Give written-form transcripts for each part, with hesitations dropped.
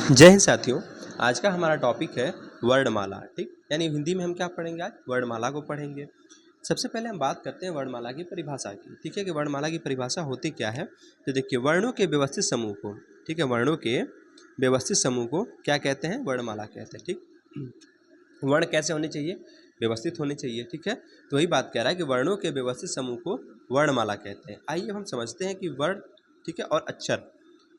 जय हिंद साथियों। आज का हमारा टॉपिक है वर्णमाला। ठीक, यानी हिंदी में हम क्या पढ़ेंगे? आज वर्णमाला को पढ़ेंगे। सबसे पहले हम बात करते हैं वर्णमाला की परिभाषा की। ठीक है, कि वर्णमाला की परिभाषा होती क्या है। तो देखिए, वर्णों के व्यवस्थित समूह को, ठीक है, वर्णों के व्यवस्थित समूह को क्या कहते हैं? वर्णमाला कहते हैं। ठीक, वर्ण कैसे होने चाहिए? व्यवस्थित होने चाहिए। ठीक है, तो वही बात कह रहा है कि वर्णों के व्यवस्थित समूह को वर्णमाला कहते हैं। आइए हम समझते हैं कि वर्ण, ठीक है, और अक्षर,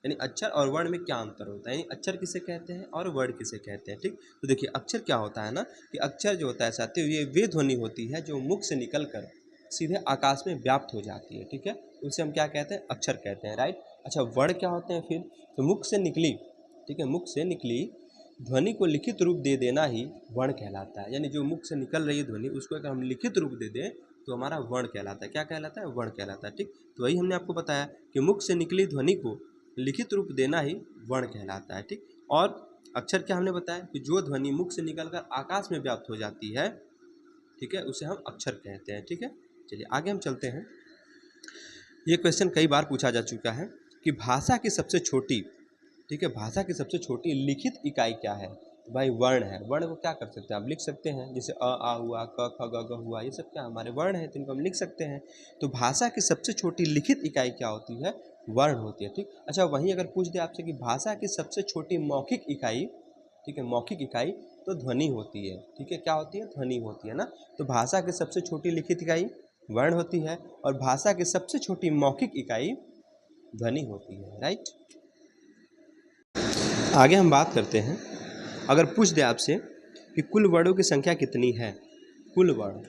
यानी अक्षर और वर्ण में क्या अंतर होता है, यानी अक्षर किसे कहते हैं और वर्ण किसे कहते हैं। ठीक, तो देखिए, अक्षर क्या होता है ना, कि अक्षर जो होता है साथियों, ये वे ध्वनि होती है जो मुख से निकल कर सीधे आकाश में व्याप्त हो जाती है। ठीक है, उसे हम क्या कहते हैं? अक्षर कहते हैं। राइट। अच्छा, वर्ण क्या होते हैं फिर? तो मुख से निकली, ठीक है, मुख से निकली ध्वनि को लिखित रूप दे देना ही वर्ण कहलाता है। यानी जो मुख से निकल रही है ध्वनि, उसको अगर हम लिखित रूप दे दें तो हमारा वर्ण कहलाता है। क्या कहलाता है? वर्ण कहलाता है। ठीक, तो वही हमने आपको बताया कि मुख से निकली ध्वनि को लिखित रूप देना ही वर्ण कहलाता है। ठीक, और अक्षर क्या हमने बताया कि जो ध्वनि मुख से निकलकर आकाश में व्याप्त हो जाती है, ठीक है, उसे हम अक्षर कहते हैं। ठीक है, चलिए आगे हम चलते हैं। ये क्वेश्चन कई बार पूछा जा चुका है कि भाषा की सबसे छोटी, ठीक है, भाषा की सबसे छोटी लिखित इकाई क्या है? तो भाई वर्ण है। वर्ण को क्या कर सकते हैं? आप लिख सकते हैं, जैसे अ आ हुआ, क ख ग घ हुआ, ये सब क्या हमारे वर्ण है, तो इनको हम लिख सकते हैं। तो भाषा की सबसे छोटी लिखित इकाई क्या होती है? वर्ण होती है। ठीक, अच्छा, वहीं अगर पूछ दे आपसे कि भाषा की सबसे छोटी मौखिक इकाई, ठीक है, मौखिक इकाई, तो ध्वनि होती है। ठीक है, क्या होती है? ध्वनि होती है ना। तो भाषा की सबसे छोटी लिखित इकाई वर्ण होती है और भाषा की सबसे छोटी मौखिक इकाई ध्वनि होती है। राइट। आगे हम बात करते हैं, अगर पूछ दे आपसे कि कुल वर्णों की संख्या कितनी है? कुल वर्ण,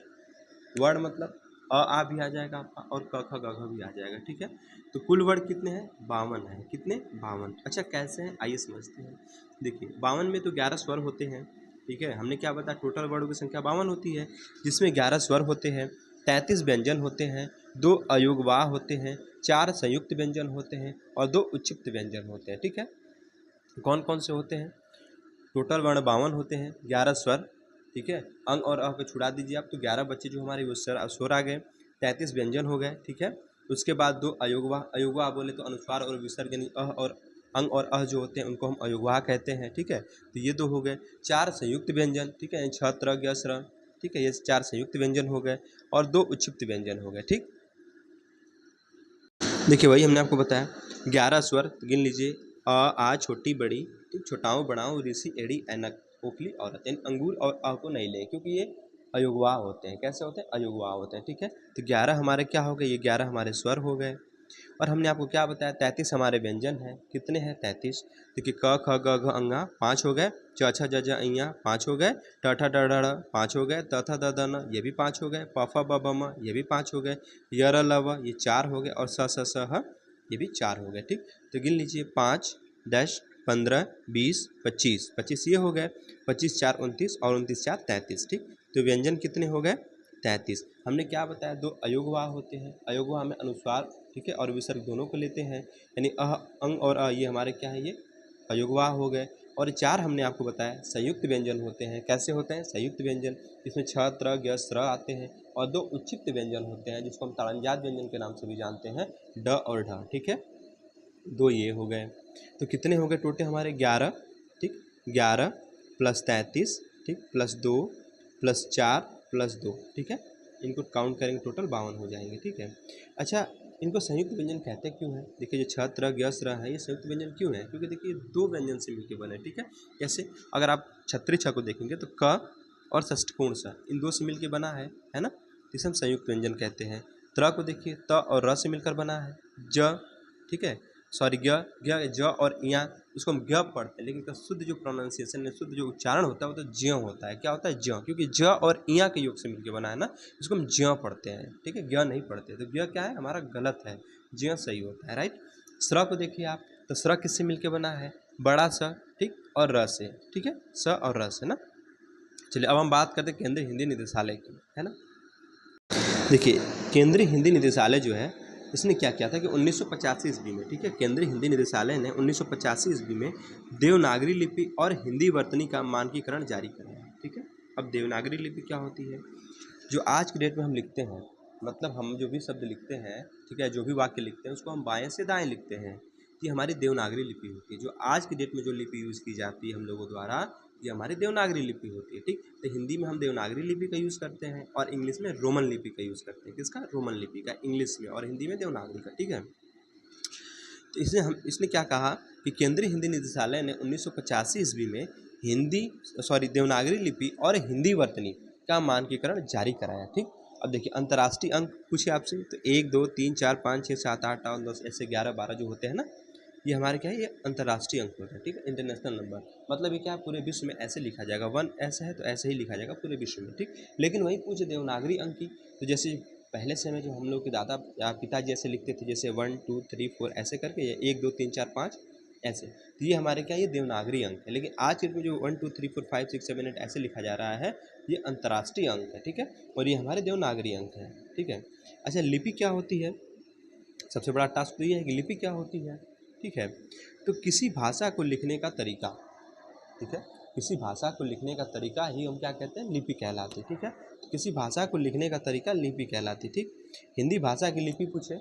वर्ण मतलब अ आ भी आ जाएगा आपका और क ख ग घ भी आ जाएगा। ठीक है, तो कुल वर्ण कितने हैं? 52 है। कितने? 52। अच्छा, कैसे हैं? आइए समझते हैं। देखिए, 52 में तो 11 स्वर होते हैं। ठीक है, हमने क्या बताया? टोटल वर्णों की संख्या 52 होती है, जिसमें 11 स्वर होते हैं, 33 व्यंजन होते हैं, 2 अयोगवाह होते हैं, 4 संयुक्त व्यंजन होते हैं और 2 उच्चिष्ट व्यंजन होते हैं। ठीक है, कौन कौन से होते हैं? टोटल वर्ण 52 होते हैं, 11 स्वर, ठीक है, अंग और अ को छुड़ा दीजिए आप, तो 11 बच्चे जो हमारे वो स्वर आ गए, 33 व्यंजन हो गए। ठीक है, उसके बाद 2 अयोगवाह, अयोगवाह बोले तो अनुस्वार और विसर्ग, यानी अह और अंग और अह जो होते हैं उनको हम अयोगवाह कहते हैं। ठीक है, तो ये 2 हो गए। 4 संयुक्त व्यंजन, ठीक है, छ त्र ज्ञ स्र, ठीक है, ये 4 संयुक्त व्यंजन हो गए और 2 उच्छिष्ट व्यंजन हो गए। ठीक, देखिए, वही हमने आपको बताया 11 स्वर गिन लीजिए। अ आ छोटी बड़ी, ठीक, छोटाऊ बड़ाऊ ऋषि एड़ी ऐनक ओखली औरत, यानी अंगूर और अ को नहीं लें क्योंकि ये अयुग्वाह होते हैं। कैसे होते हैं? अयुग्वाह होते हैं। ठीक है, तो 11 हमारे क्या हो गए? ये 11 हमारे स्वर हो गए। और हमने आपको क्या बताया? 33 हमारे व्यंजन हैं। कितने हैं? 33। देखिए, क ख ग घ अंगा 5 हो गए, च छ ज झ अइया 5 हो गए, ट ठ ड ढ ढ़ 5 हो गए, त थ द ध न ये भी 5 हो गए, प फ ब भ म ये भी 5 हो गए, य र ल व ये 4 हो गए और स स स ह ये भी 4 हो गए। ठीक, तो गिन लीजिए 5 10 15 20 25, 25 ये हो गए, 25 4 29 और 29 4 33। ठीक, तो व्यंजन कितने हो गए? 33। हमने क्या बताया? 2 अयोगवाह होते हैं। अयोगवाह में अनुस्वार, ठीक है, और विसर्ग दोनों को लेते हैं, यानी अह अंग और अ ये हमारे क्या है? ये अयोगवाह हो गए। और 4 हमने आपको बताया संयुक्त व्यंजन होते हैं। कैसे होते हैं संयुक्त व्यंजन? इसमें छ त्र ज्ञ स्र आते हैं और 2 उच्छिष्ट व्यंजन होते हैं जिसको हम ताड़नजात व्यंजन के नाम से भी जानते हैं, ड और ढ। ठीक है, 2 ये हो गए। तो कितने हो गए टोटल हमारे? 11। ठीक, 11 प्लस 33, ठीक, प्लस 2 प्लस 4 प्लस 2। ठीक है, इनको काउंट करेंगे टोटल 52 हो जाएंगे। ठीक है, अच्छा, इनको संयुक्त व्यंजन कहते क्यों हैं? देखिए, जो छ त्र ज्ञ स्र है ये संयुक्त व्यंजन क्यों है? क्योंकि देखिए 2 व्यंजन से मिलकर बने। ठीक है, कैसे? अगर आप छत्री छ को देखेंगे तो क और षष्ठकोण स इन 2 से मिलकर बना है ना, तो इसे हम संयुक्त व्यंजन कहते हैं। त्र को देखिए, त और र से मिलकर बना है। ज, ठीक है, सॉरी, ज्ञ, ज और इया, इसको हम ज्ञ पढ़ते हैं, लेकिन इसका शुद्ध जो प्रोनाउंसिएशन है, शुद्ध जो उच्चारण होता है वो तो ज्य होता है। क्या होता है? ज्य, क्योंकि ज और इया के योग से मिलकर बना है ना, इसको हम ज्य पढ़ते हैं। ठीक है, ज्ञ नहीं पढ़ते। तो ज्ञ क्या है? हमारा गलत है, ज्य सही होता है। राइट। स्र को देखिए आप, तो स्र किससे मिलकर बना है? बड़ा स, ठीक, और र से। ठीक है, स और र से ना। चलिए, अब हम बात करते हैं केंद्रीय हिंदी निदेशालय की, है ना। देखिए, केंद्रीय हिंदी निदेशालय जो है, इसने क्या किया था कि 1985 ईस्वी में, ठीक है, केंद्रीय हिंदी निदेशालय ने 1985 ईस्वी में देवनागरी लिपि और हिंदी वर्तनी का मानकीकरण जारी कराया। ठीक है, अब देवनागरी लिपि क्या होती है? जो आज की डेट में हम लिखते हैं, मतलब हम जो भी शब्द लिखते हैं, ठीक है, जो भी वाक्य लिखते हैं उसको हम बाएं से दाएं लिखते हैं। ये हमारी देवनागरी लिपि होती है। जो आज की डेट में जो लिपि यूज़ की जाती है हम लोगों द्वारा, ये हमारी देवनागरी लिपि होती है, ठीक। तो हिंदी में हम देवनागरी लिपि का यूज़ करते हैं और इंग्लिश में रोमन लिपि का यूज़ करते हैं। किसका? रोमन लिपि का, इंग्लिश में, और हिंदी में देवनागरी का, ठीक है। तो इसने क्या कहा कि केंद्रीय हिंदी निदेशालय ने 1985 ईस्वी में देवनागरी लिपि और हिंदी वर्तनी का मानकीकरण जारी कराया, ठीक। अब देखिए अंतर्राष्ट्रीय अंक पूछे आपसे, तो 1 2 3 4 5 6 7 8 9 10 ऐसे 11 12 जो होते हैं ना, ये हमारे क्या है, ये अंतर्राष्ट्रीय अंक होते हैं, ठीक है, इंटरनेशनल नंबर। मतलब ये क्या है, पूरे विश्व में ऐसे लिखा जाएगा, 1 ऐसे है तो ऐसे ही लिखा जाएगा पूरे विश्व में, ठीक। लेकिन वही पूछे देवनागरी अंक की, तो जैसे पहले समय जो हम लोग के दादा या पिताजी ऐसे लिखते थे, जैसे 1 2 3 4 ऐसे करके, या 1 2 3 4 5 ऐसे, तो ये हमारे क्या, ये देवनागरी अंक है। लेकिन आज के जो 1 2 3 4 5 6 7 8 ऐसे लिखा जा रहा है, ये अंतर्राष्ट्रीय अंक है, ठीक है, और ये हमारे देवनागरी अंक है, ठीक है। अच्छा, लिपि क्या होती है? सबसे बड़ा टास्क तो ये है कि लिपि क्या होती है, ठीक है। तो किसी भाषा को लिखने का तरीका, ठीक है, किसी भाषा को लिखने का तरीका ही हम क्या कहते हैं, लिपि कहलाती है, ठीक है। तो किसी भाषा को लिखने का तरीका लिपि कहलाती, ठीक। हिंदी भाषा की लिपि पूछे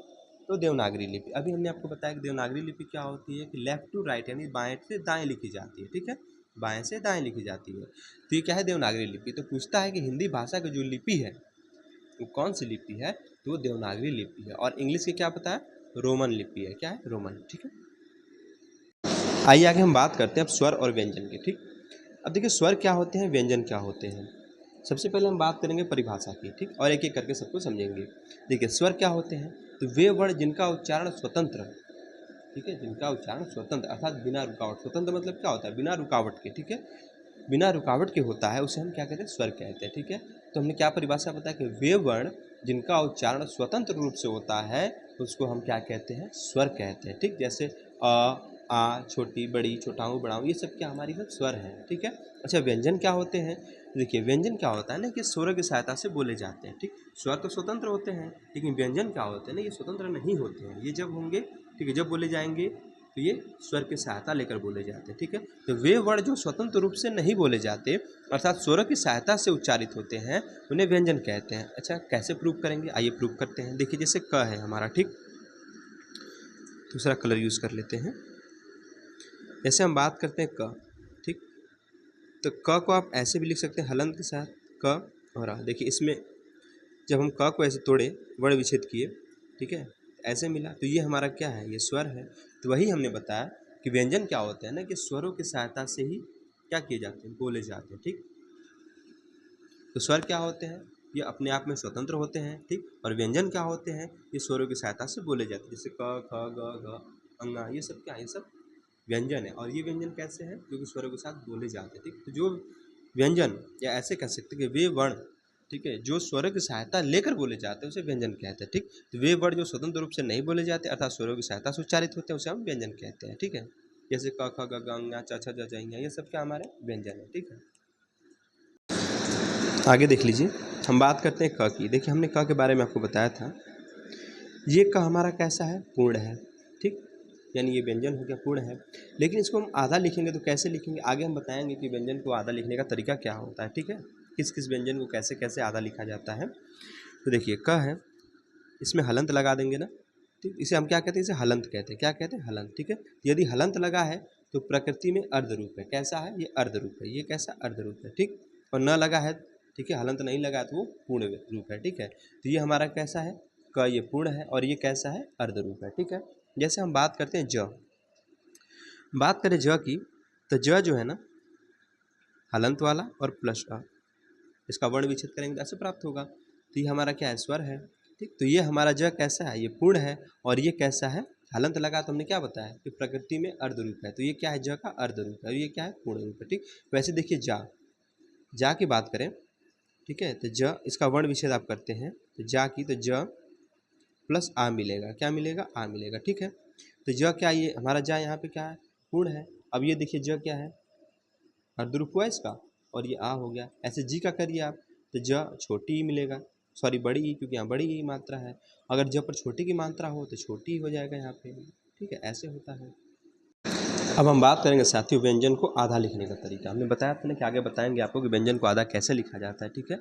तो देवनागरी लिपि। अभी हमने आपको बताया कि देवनागरी लिपि क्या होती है, कि लेफ्ट टू राइट यानी बाएं से दाएं लिखी जाती है, ठीक है, बाएं से दाएं लिखी जाती है। तो ये क्या है, देवनागरी लिपि। तो पूछता है कि हिंदी भाषा की जो लिपि है वो कौन सी लिपि है, तो वो देवनागरी लिपि है। और इंग्लिश की क्या पता है, रोमन लिपि है, क्या है, रोमन, ठीक है। आइए आगे हम बात करते हैं अब स्वर और व्यंजन की, ठीक। अब देखिए स्वर क्या होते हैं, व्यंजन क्या होते हैं। सबसे पहले हम बात करेंगे परिभाषा की, ठीक, और एक एक करके सबको समझेंगे। देखिए स्वर क्या होते हैं, तो वे वर्ण जिनका उच्चारण स्वतंत्र, ठीक है, जिनका उच्चारण स्वतंत्र अर्थात बिना रुकावट, स्वतंत्र मतलब क्या होता है, बिना रुकावट के, ठीक है, बिना रुकावट के होता है, उसे हम क्या कहते हैं, स्वर कहते हैं, ठीक है। तो हमने क्या परिभाषा बताया कि वे वर्ण जिनका उच्चारण स्वतंत्र रूप से होता है उसको हम क्या कहते हैं, स्वर कहते हैं, ठीक। जैसे अ आ, छोटी बड़ी, छोटाऊ बड़ाऊ, ये सब क्या हमारी सब स्वर हैं, ठीक है। अच्छा, व्यंजन क्या होते हैं? देखिए व्यंजन क्या होता है ना, कि स्वर की सहायता से बोले जाते हैं, ठीक। स्वर तो स्वतंत्र होते हैं, लेकिन व्यंजन क्या होते हैं ना, ये स्वतंत्र नहीं होते हैं। ये जब होंगे, ठीक है, जब बोले जाएंगे तो ये स्वर की सहायता लेकर बोले जाते हैं, ठीक है। तो वे वर्ण जो स्वतंत्र रूप से नहीं बोले जाते अर्थात स्वर की सहायता से उच्चारित होते हैं, उन्हें व्यंजन कहते हैं। अच्छा, कैसे प्रूव करेंगे, आइए प्रूव करते हैं। देखिए जैसे क है हमारा, ठीक, दूसरा कलर यूज़ कर लेते हैं। जैसे हम बात करते हैं क, ठीक, तो क को आप ऐसे भी लिख सकते हैं हलंत के साथ, क और आ। देखिए इसमें जब हम क को ऐसे तोड़े, वर्ण विच्छेद किए, ठीक है, ऐसे मिला, तो ये हमारा क्या है, ये स्वर है। तो वही हमने बताया कि व्यंजन क्या होते हैं ना, कि स्वरों की सहायता से ही क्या किए जाते हैं, बोले जाते हैं, ठीक। तो स्वर क्या होते हैं, ये अपने आप में स्वतंत्र होते हैं, ठीक। और व्यंजन क्या होते हैं, ये स्वरों की सहायता से बोले जाते हैं, जैसे क ख ग घ अंगा, ये सब क्या है, ये सब व्यंजन है। और ये व्यंजन कैसे है, क्योंकि स्वरों के साथ बोले जाते हैं, ठीक। तो जो व्यंजन, या ऐसे कह सकते हैं कि वे वर्ण, ठीक है, जो स्वरों की सहायता लेकर बोले जाते हैं उसे व्यंजन कहते हैं, ठीक। तो वे वर्ण जो स्वतंत्र रूप से नहीं बोले जाते अर्थात स्वरों की सहायता से उच्चारित होते हैं उसे हम व्यंजन कहते हैं, ठीक है। जैसे क ख ग घ ङ च छ ज झ ञ, ये सब क्या हमारे व्यंजन है, ठीक है। आगे देख लीजिए, हम बात करते हैं क की। देखिए हमने क के बारे में आपको बताया था, ये क हमारा कैसा है, पूर्ण है, ठीक, यानी ये व्यंजन हो गया, पूर्ण है। लेकिन इसको हम आधा लिखेंगे तो कैसे लिखेंगे, आगे हम बताएंगे कि व्यंजन को आधा लिखने का तरीका क्या होता है, ठीक है, किस किस व्यंजन को कैसे कैसे आधा लिखा जाता है। तो देखिए क है, इसमें हलंत लगा देंगे ना, ठीक, इसे हम क्या कहते हैं, इसे हलंत कहते हैं, क्या कहते हैं, हलंत, ठीक है। यदि हलंत लगा है तो प्रकृति में अर्ध रूप है, कैसा है, ये अर्ध रूप है, ये कैसा, अर्ध रूप है, ठीक। और न लगा है, ठीक है, हलंत नहीं लगा है तो वो पूर्ण रूप है, ठीक है। तो ये हमारा कैसा है, क ये पूर्ण है और ये कैसा है, अर्ध रूप है, ठीक है। जैसे हम बात करते हैं ज, बात करें ज की, तो ज जो है ना, हलंत वाला और प्लस अ, इसका वर्ण विच्छेद करेंगे तो ऐसे प्राप्त होगा। तो ये हमारा क्या है, स्वर है, ठीक। तो ये हमारा ज कैसा है, ये पूर्ण है, और ये कैसा है, हलंत लगा, तो हमने क्या बताया कि प्रकृति में अर्ध रूप है, तो ये क्या है, ज का अर्ध रूप है, और ये क्या है, पूर्ण रूप है, ठीक। वैसे देखिए जा की बात करें, ठीक है, तो ज इसका वर्ण विच्छेद आप करते हैं तो जा की, तो ज प्लस आ मिलेगा, क्या मिलेगा, आ मिलेगा, ठीक है। तो ज क्या, ये हमारा जा यहाँ पे क्या है, पूर्ण है। अब ये देखिए ज क्या है, अर्धरूप हुआ इसका, और ये आ हो गया। ऐसे जी का करिए आप, तो ज छोटी ही मिलेगा, सॉरी बड़ी ही, क्योंकि यहाँ बड़ी ही मात्रा है। अगर ज पर छोटी की मात्रा हो तो छोटी ही हो जाएगा यहाँ पे, ठीक है, ऐसे होता है। अब हम बात करेंगे साथियों व्यंजन को आधा लिखने का तरीका। हमने बताया था ना कि आगे बताएंगे आपको कि व्यंजन को आधा कैसे लिखा जाता है, ठीक है।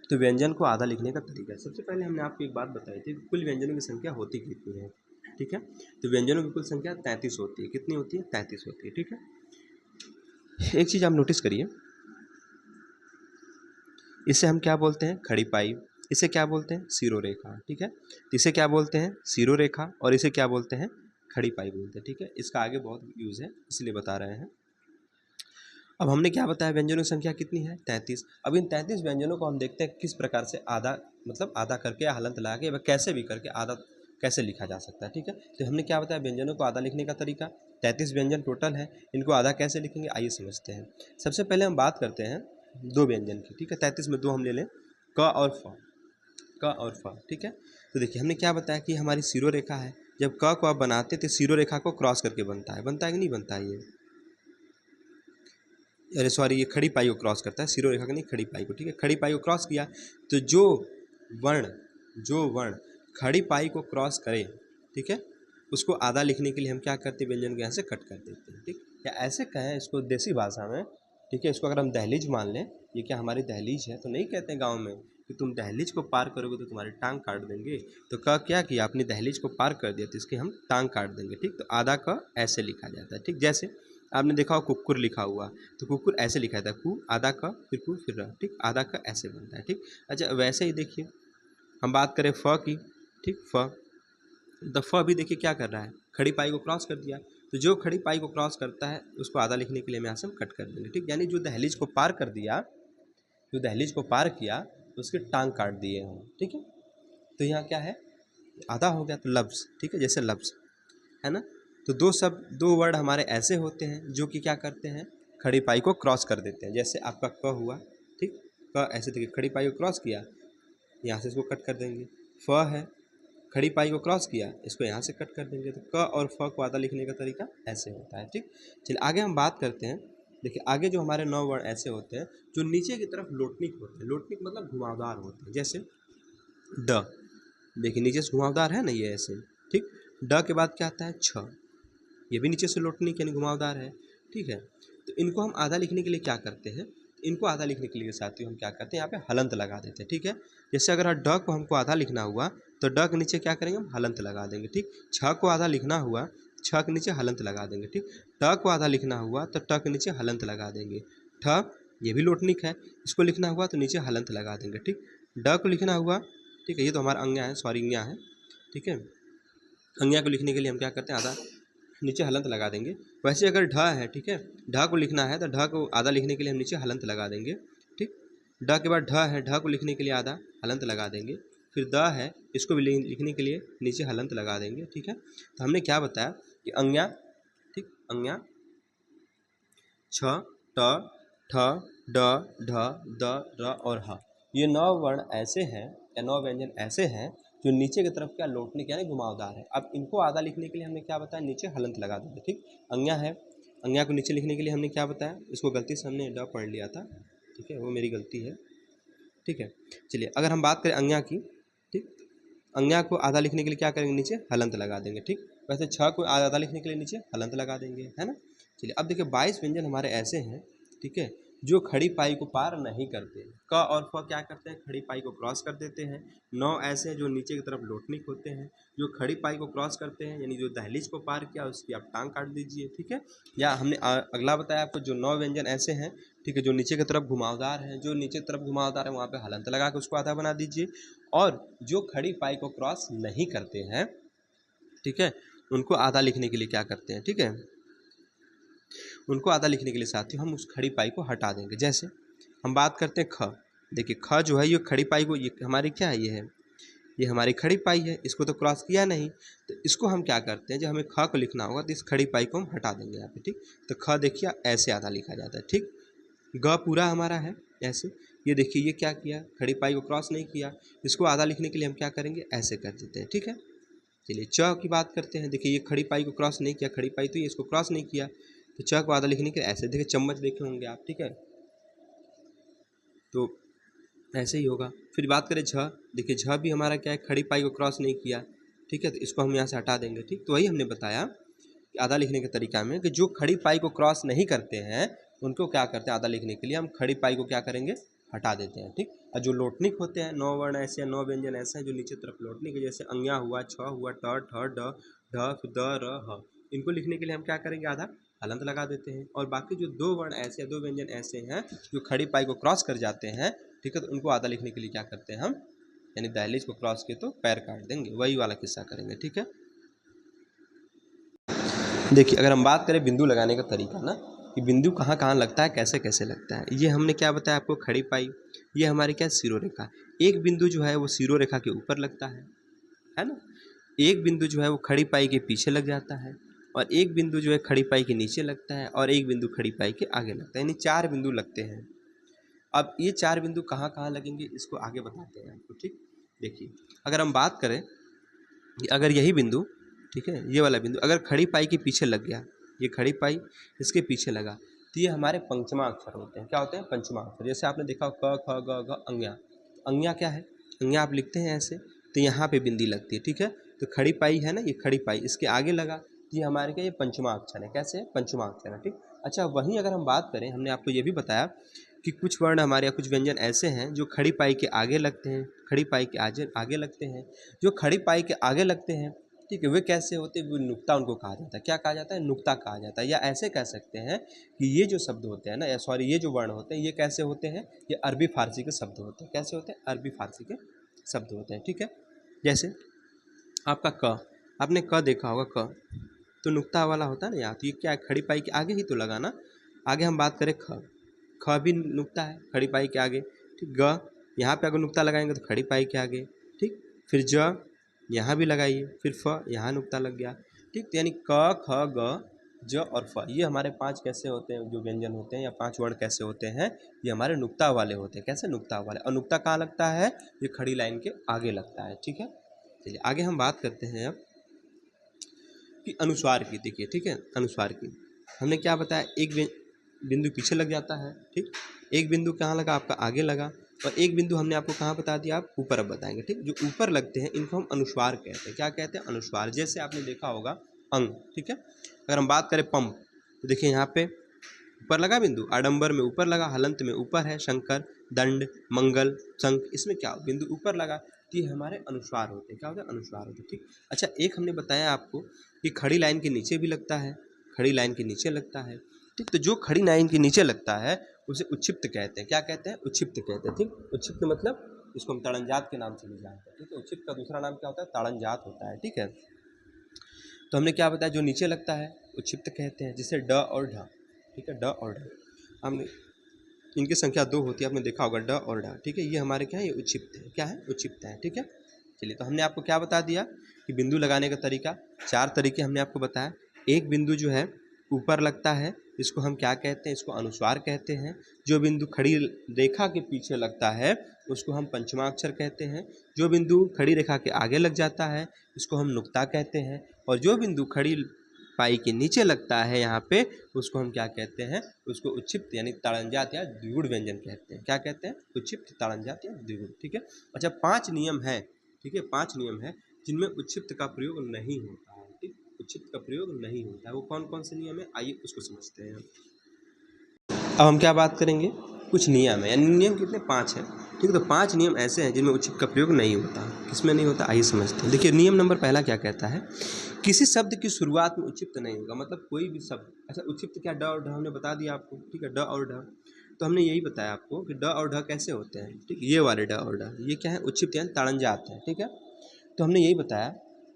तो व्यंजन को आधा लिखने का तरीका, सबसे पहले हमने आपको एक बात बताई थी, कुल व्यंजनों की संख्या होती कितनी है। ठीक है। तो व्यंजनों की कुल संख्या 33 होती है। कितनी होती है? 33 होती है। ठीक है। एक चीज़ आप नोटिस करिए, इसे हम क्या बोलते हैं? खड़ी पाई। इसे क्या बोलते हैं? सिरोरेखा। ठीक है। तो इसे क्या बोलते हैं? सिरोरेखा। और इसे क्या बोलते हैं? खड़ी पाई बोलते हैं। ठीक है। इसका आगे बहुत यूज़ है, इसलिए बता रहे हैं। अब हमने क्या बताया? व्यंजनों की संख्या कितनी है? 33। अब इन 33 व्यंजनों को हम देखते हैं किस प्रकार से आधा, मतलब आधा करके या हलंत लगा के, या कैसे भी करके आधा कैसे लिखा जा सकता है। ठीक है। तो हमने क्या बताया? व्यंजनों को आधा लिखने का तरीका। 33 व्यंजन टोटल है, इनको आधा कैसे लिखेंगे आइए समझते हैं। सबसे पहले हम बात करते हैं दो व्यंजन की। ठीक है। 33 में दो हम ले लें, क और फ। क और फ। ठीक है। तो देखिए हमने क्या बताया कि हमारी सिरोरेखा है। जब क को आप बनाते तो सिरोरेखा को क्रॉस करके बनता है। बनता है कि नहीं बनता है? ये, अरे सॉरी, ये खड़ी पाई को क्रॉस करता है, सिरोरेखा का नहीं, खड़ी पाई को। ठीक है। खड़ी पाई को क्रॉस किया तो जो वर्ण खड़ी पाई को क्रॉस करे, ठीक है, उसको आधा लिखने के लिए हम क्या करते हैं? व्यंजन को यहाँ से कट कर देते हैं। ठीक, या ऐसे कहें इसको देसी भाषा में, ठीक है, इसको अगर हम दहलीज मान लें, ये क्या हमारी दहलीज है? तो नहीं कहते हैं गाँव में कि तुम दहलीज को पार करोगे तो तुम्हारी टांग काट देंगे। तो क्या किया आपने? दहलीज को पार कर दिया तो इसकी हम टांग काट देंगे। ठीक, तो आधा का ऐसे लिखा जाता है। ठीक, जैसे आपने देखा हो कुक्कुर लिखा हुआ, तो कुक्कुर ऐसे लिखा जाता है, कु आधा का फिर कु फिर र। ठीक, आधा का ऐसे बनता है। ठीक, अच्छा वैसे ही देखिए हम बात करें फ की। ठीक, फ, द फ भी देखिए क्या कर रहा है? खड़ी पाई को क्रॉस कर दिया। तो जो खड़ी पाई को क्रॉस करता है उसको आधा लिखने के लिए हम यहाँ से हम कट कर देंगे। ठीक, यानी जो दहलीज को पार कर दिया, जो दहलीज को पार किया तो उसकी टांग काट दिए हम। ठीक है। तो यहाँ क्या है? आधा हो गया तो लफ्ज़। ठीक है, जैसे लफ्ज़ है ना। तो दो वर्ड हमारे ऐसे होते हैं जो कि क्या करते हैं? खड़ी पाई को क्रॉस कर देते हैं। जैसे आपका क हुआ। ठीक, क ऐसे देखिए खड़ी पाई को क्रॉस किया, यहाँ से इसको कट कर देंगे। फ है, खड़ी पाई को क्रॉस किया, इसको यहाँ से कट कर देंगे। तो क और फ को आधा लिखने का तरीका ऐसे होता है। ठीक, चलिए आगे हम बात करते हैं। देखिए आगे जो हमारे 9 वर्ण ऐसे होते हैं जो नीचे की तरफ लोटनिक होते हैं। लोटनिक मतलब घुमावदार होते हैं। जैसे ड, देखिए नीचे से घुमावदार है ना, ये ऐसे। ठीक, ड के बाद क्या आता है? छ, ये भी नीचे से लोटनिक यानी घुमावदार है। ठीक है। तो इनको हम आधा लिखने के लिए क्या करते हैं? इनको आधा लिखने के लिए साथियों हम क्या करते हैं? यहाँ पे हलंत लगा देते हैं। ठीक है। जैसे अगर ड को हमको आधा लिखना हुआ तो ड के नीचे क्या करेंगे? हम हलंत लगा देंगे। ठीक, छ को आधा लिखना हुआ, छ के नीचे हलंत लगा देंगे। ठीक, ट को आधा लिखना हुआ तो ट के नीचे हलंत लगा देंगे। ठ, ये भी लोटनिक है, इसको लिखना हुआ तो नीचे हलंत लगा देंगे। ठीक, ड को लिखना हुआ, ठीक है, ये तो हमारा अंग्या है, सॉरी अंग्या है। ठीक है। अंग्या को लिखने के लिए हम क्या करते हैं? आधा नीचे हलंत लगा देंगे। वैसे अगर ढ है, ठीक है, ढ को लिखना है तो ढ को आधा लिखने के लिए हम नीचे हलंत लगा देंगे। ठीक, ढ के बाद ढ है, ढ को लिखने के लिए आधा हलंत लगा देंगे। फिर द है, इसको भी लिखने के लिए नीचे हलंत लगा देंगे। ठीक है। तो हमने क्या बताया कि अंग्या, ठीक, अंग्या छ, ट, ठ, ड, ढ, द, र और ह, ये 9 वर्ण ऐसे हैं या 9 व्यंजन ऐसे हैं जो नीचे की तरफ क्या लोटने के यानी घुमावदार है। अब इनको आधा लिखने के लिए हमने क्या बताया? नीचे हलंत लगा देंगे। ठीक, अंग्या है, अंग्या को नीचे लिखने के लिए हमने क्या बताया? इसको गलती से हमने ड पढ़ लिया था। ठीक है, वो मेरी गलती है। ठीक है। चलिए अगर हम बात करें अंग्या की, ठीक, अंग्या को आधा लिखने के लिए क्या करेंगे? नीचे हलंत लगा देंगे। ठीक, वैसे छ को आधा लिखने के लिए नीचे हलंत लगा देंगे, है ना। चलिए अब देखिए 22 व्यंजन हमारे ऐसे हैं, ठीक है, जो खड़ी पाई को पार नहीं करते। क और फ क्या करते हैं? खड़ी पाई को क्रॉस कर देते हैं। 9 ऐसे हैं जो नीचे की तरफ लोटनिक होते हैं, जो खड़ी पाई को क्रॉस करते हैं, यानी जो दहलीज को पार किया उसकी आप टांग काट दीजिए। ठीक है। या हमने अगला बताया आपको जो 9 व्यंजन ऐसे हैं, ठीक है, जो नीचे की तरफ घुमावदार हैं, जो नीचे की तरफ घुमावदार है वहाँ पे हलंत लगा के उसको आधा बना दीजिए। और जो खड़ी पाई को क्रॉस नहीं करते हैं, ठीक है, उनको आधा लिखने के लिए क्या करते हैं? ठीक है, उनको आधा लिखने के लिए साथियों हम उस खड़ी पाई को हटा देंगे। जैसे हम बात करते हैं ख, देखिए ख जो है ये खड़ी पाई को, ये हमारी क्या है? ये हमारी खड़ी पाई है, इसको तो क्रॉस किया नहीं, तो इसको हम क्या करते हैं? जब हमें ख को लिखना होगा तो इस खड़ी पाई को हम हटा देंगे यहाँ पे। ठीक, तो ख देखिए ऐसे आधा लिखा जाता है। ठीक, ग पूरा हमारा है ऐसे, ये देखिए ये क्या किया? खड़ी पाई को क्रॉस नहीं किया, इसको आधा लिखने के लिए हम क्या करेंगे? ऐसे कर देते हैं। ठीक है। चलिए च की बात करते हैं। देखिए ये खड़ी पाई को क्रॉस नहीं किया, खड़ी पाई तो ये इसको क्रॉस नहीं किया, तो च को आधा लिखने के लिए ऐसे, देखिए चम्मच देखे होंगे आप। ठीक है, तो ऐसे ही होगा। फिर बात करें झ, देखिए झ भी हमारा क्या है? खड़ी पाई को क्रॉस नहीं किया। ठीक है, तो इसको हम यहाँ से हटा देंगे। ठीक, तो वही हमने बताया कि आधा लिखने के तरीका में कि जो खड़ी पाई को क्रॉस नहीं करते हैं उनको क्या करते हैं? आधा लिखने के लिए हम खड़ी पाई को क्या करेंगे? हटा देते हैं। ठीक, और जो लोटनिक होते हैं 9 वर्ण ऐसे, 9 व्यंजन ऐसे हैं जो नीचे तरफ लोटनिक है, जैसे अंग्या हुआ, छ हुआ, ट, ठ, ड, ढ, फिर द, र, ह। इनको लिखने के लिए हम क्या करेंगे, आधा हलंत लगा देते हैं। और बाकी जो दो वर्ण ऐसे, दो व्यंजन ऐसे हैं जो खड़ी पाई को क्रॉस कर जाते हैं, ठीक है, तो उनको आधा लिखने के लिए क्या करते हैं हम, यानी दहलीज को क्रॉस किए तो पैर काट देंगे, वही वाला किस्सा करेंगे। ठीक है, देखिए अगर हम बात करें बिंदु लगाने का तरीका ना, कि बिंदु कहाँ कहाँ लगता है, कैसे कैसे लगता है, ये हमने क्या बताया आपको, खड़ी पाई, ये हमारी क्या शिरोरेखा। एक बिंदु जो है वो शिरोरेखा के ऊपर लगता है ना। एक बिंदु जो है वो खड़ी पाई के पीछे लग जाता है, और एक बिंदु जो है खड़ी पाई के नीचे लगता है, और एक बिंदु खड़ी पाई के आगे लगता है, यानी 4 बिंदु लगते हैं। अब ये 4 बिंदु कहाँ कहाँ लगेंगे इसको आगे बताते हैं आपको। ठीक, देखिए अगर हम बात करें कि अगर यही बिंदु, ठीक है, ये वाला बिंदु अगर खड़ी पाई के पीछे लग गया, ये खड़ी पाई इसके पीछे लगा, तो ये हमारे पंचमा अक्षर होते हैं। क्या होते हैं, पंचमा अक्षर। जैसे आपने देखा क, ख, ग, घ, अंग्या। अंग्या क्या है, अंग्या आप लिखते हैं ऐसे, तो यहाँ पे बिंदी लगती है। ठीक है, तो खड़ी पाई है ना, ये खड़ी पाई इसके आगे लगा, तो ये हमारे क्या, ये पंचमा अक्षर है। कैसे है, पंचमा अक्षर है। ठीक, अच्छा वहीं अगर हम बात करें, हमने आपको ये भी बताया कि कुछ वर्ण हमारे या कुछ व्यंजन ऐसे हैं जो खड़ी पाई के आगे लगते हैं, खड़ी पाई के आगे लगते हैं। जो खड़ी पाई के आगे लगते हैं, ठीक है, वे कैसे होते हैं, वो नुक्ता उनको कहा जाता है। क्या कहा जाता है, नुक्ता कहा जाता है। या ऐसे कह सकते हैं कि ये जो शब्द होते हैं ना, या सॉरी ये जो वर्ण होते हैं, ये कैसे होते हैं, ये अरबी फारसी के शब्द होते हैं। कैसे होते हैं, अरबी फारसी के शब्द होते हैं। ठीक है, जैसे आपका क, आपने क देखा होगा, क तो नुक्ता वाला होता है ना यहाँ, तो ये क्या है, खड़ी पाई के आगे ही तो लगा ना। आगे हम बात करें ख, ख भी नुक्ता है खड़ी पाई के आगे। ठीक, ग यहाँ पे अगर नुक्ता लगाएंगे तो खड़ी पाई के आगे। ठीक, फिर ज यहाँ भी लगाइए, फिर फ यहाँ नुक्ता लग गया। ठीक, तो यानी क, ख, ग, ज और फ, ये हमारे 5 कैसे होते हैं, जो व्यंजन होते हैं या 5 वर्ण कैसे होते हैं, ये हमारे नुक्ता वाले होते हैं। कैसे, नुक्ता वाले। और नुक्ता कहाँ लगता है, ये खड़ी लाइन के आगे लगता है। ठीक है, चलिए आगे हम बात करते हैं अब कि अनुस्वार की। देखिए, ठीक है, अनुस्वार की हमने क्या बताया, एक बिंदु पीछे लग जाता है। ठीक, एक बिंदु कहाँ लगा, आपका आगे लगा, और एक बिंदु हमने आपको कहाँ बता दिया, आप ऊपर अब बताएंगे। ठीक, जो ऊपर लगते हैं इनको हम अनुस्वार कहते हैं। क्या कहते हैं, अनुस्वार। जैसे आपने देखा होगा अंग। ठीक है, अगर हम बात करें पंप, तो देखिए यहाँ पे ऊपर लगा बिंदु, आडंबर में ऊपर लगा, हलंत में ऊपर है, शंकर, दंड, मंगल, शंख, इसमें क्या बिंदु ऊपर लगा, तो ये हमारे अनुस्वार होते हैं। क्या होते हैं, अनुस्वार होते हैं। ठीक, अच्छा एक हमने बताया आपको कि खड़ी लाइन के नीचे भी लगता है, खड़ी लाइन के नीचे लगता है। ठीक, तो जो खड़ी लाइन के नीचे लगता है उसे उच्छिप्त कहते हैं। क्या कहते हैं, उच्छिप्त कहते हैं। ठीक, उच्छिप्त मतलब इसको हम ताड़नजात के नाम से भी जानते हैं। ठीक है, उच्छिप्त का दूसरा नाम क्या होता है, ताड़नजात होता है। ठीक है, तो हमने क्या बताया, जो नीचे लगता है उच्छिप्त कहते हैं, जैसे ड और ढ। ठीक है, ड और ढ, हमने इनकी संख्या 2 होती है, आपने देखा होगा ड और ढ। ठीक है, ये हमारे क्या है, ये उच्छिप्त है। क्या है, उच्छिप्त है। ठीक है, चलिए तो हमने आपको क्या बता दिया कि बिंदु लगाने का तरीका, 4 तरीके हमने आपको बताया। एक बिंदु जो है ऊपर लगता है, इसको हम क्या कहते हैं, इसको अनुस्वार कहते हैं। जो बिंदु खड़ी रेखा के पीछे लगता है उसको हम पंचमाक्षर कहते हैं। जो बिंदु खड़ी रेखा के आगे लग जाता है इसको हम नुक्ता कहते हैं। और जो बिंदु खड़ी पाई के नीचे लगता है यहाँ पे, उसको हम क्या कहते हैं, उसको उच्छिप्त यानी ताड़नजात या द्विगुण व्यंजन कहते हैं। क्या कहते हैं, उच्छिप्त, ताड़नजात या द्विगुण। ठीक है, अच्छा 5 नियम है। ठीक है, 5 नियम है जिनमें उच्छिप्त का प्रयोग नहीं होता है। ठीक, उच्छिप्त का प्रयोग नहीं होता है। वो कौन कौन से नियम है, आइए उसको समझते हैं। अब हम क्या बात करेंगे, कुछ नियम है, यानी नियम कितने, 5 हैं। ठीक है, तो 5 नियम ऐसे हैं जिनमें उच्छिप्त का प्रयोग नहीं होता। किसमें नहीं होता, आइए समझते हैं। देखिए नियम नंबर पहला क्या कहता है, किसी शब्द की शुरुआत में उच्छिप्त नहीं होगा। मतलब कोई भी शब्द, अच्छा उच्छिप्त क्या, ड और ढ हमने बता दिया आपको। ठीक है, ड और ढ, तो हमने यही बताया आपको कि ड और ढ कैसे होते हैं। ठीक, ये वाले ड और ढ ये क्या है, उच्छिप्त यानी ताड़नजात है। ठीक है, तो हमने यही बताया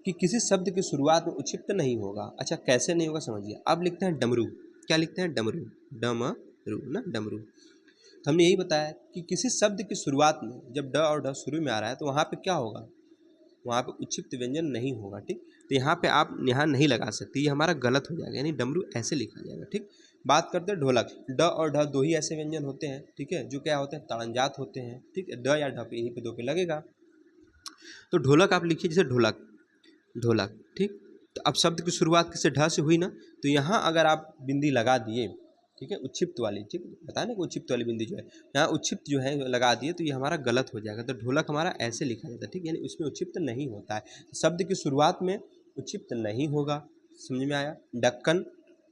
कि किसी शब्द की शुरुआत में उच्छिप्त नहीं होगा। अच्छा कैसे नहीं होगा समझिए, अब लिखते हैं डमरू। क्या लिखते हैं, डमरू, डमरू ना, डमरू। तो हमने यही बताया कि किसी शब्द की शुरुआत में जब ड और ढ शुरू में आ रहा है तो वहाँ पे क्या होगा, वहाँ पे उच्छिप्त व्यंजन नहीं होगा। ठीक, तो यहाँ पे आप यहाँ नहीं लगा सकते, ये हमारा गलत हो जाएगा, यानी डमरू ऐसे लिखा जाएगा। ठीक, बात करते हैं ढोलक। ड और ढ 2 ही ऐसे व्यंजन होते हैं। ठीक है, जो क्या होते हैं, ताड़नजात होते हैं। ठीक है, ड या ढ पे, यहीं पे 2 पे लगेगा। तो ढोलक आप लिखिए, जैसे ढोलक, ढोलक। ठीक, तो अब शब्द की शुरुआत किससे, ढ से हुई ना, तो यहाँ अगर आप बिंदी लगा दिए, ठीक है, उच्छिप्त वाली, ठीक बताया ना कि उच्छिप्त वाली बिंदी जो है, यहाँ उच्छिप्त जो है लगा दिए तो ये हमारा गलत हो जाएगा। तो ढोलक हमारा ऐसे लिखा जाता है। ठीक, यानी उसमें उच्छिप्त नहीं होता है। शब्द की शुरुआत में उच्छिप्त नहीं होगा। समझ में आया। ढक्कन,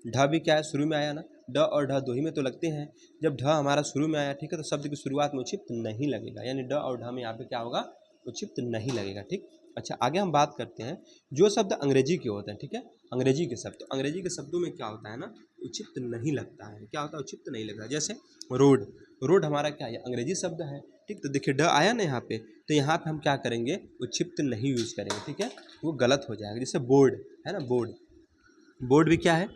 ढ भी क्या है, शुरू में आया ना, ड और ढ 2 ही में तो लगते हैं। जब ढ हमारा शुरू में आया, ठीक है, तो शब्द की शुरुआत में उच्छिप्त नहीं लगेगा, यानी ड और ढ में यहाँ पे क्या होगा, उच्छिप्त नहीं लगेगा। ठीक, अच्छा, आगे हम बात करते हैं जो शब्द अंग्रेजी के होते हैं, ठीक है, अंग्रेजी के शब्द। तो अंग्रेजी के शब्दों में क्या होता है ना, उचित नहीं लगता है। क्या होता है, उचित नहीं लगता है। जैसे रोड, रोड हमारा क्या है, अंग्रेजी शब्द है, ठीक। तो देखिए ड आया ना यहाँ पे, तो यहाँ पे हम क्या करेंगे, उक्षिप्त नहीं यूज़ करेंगे, ठीक है, वो गलत हो जाएगा। जैसे बोर्ड है ना, बोर्ड, बोर्ड भी क्या है,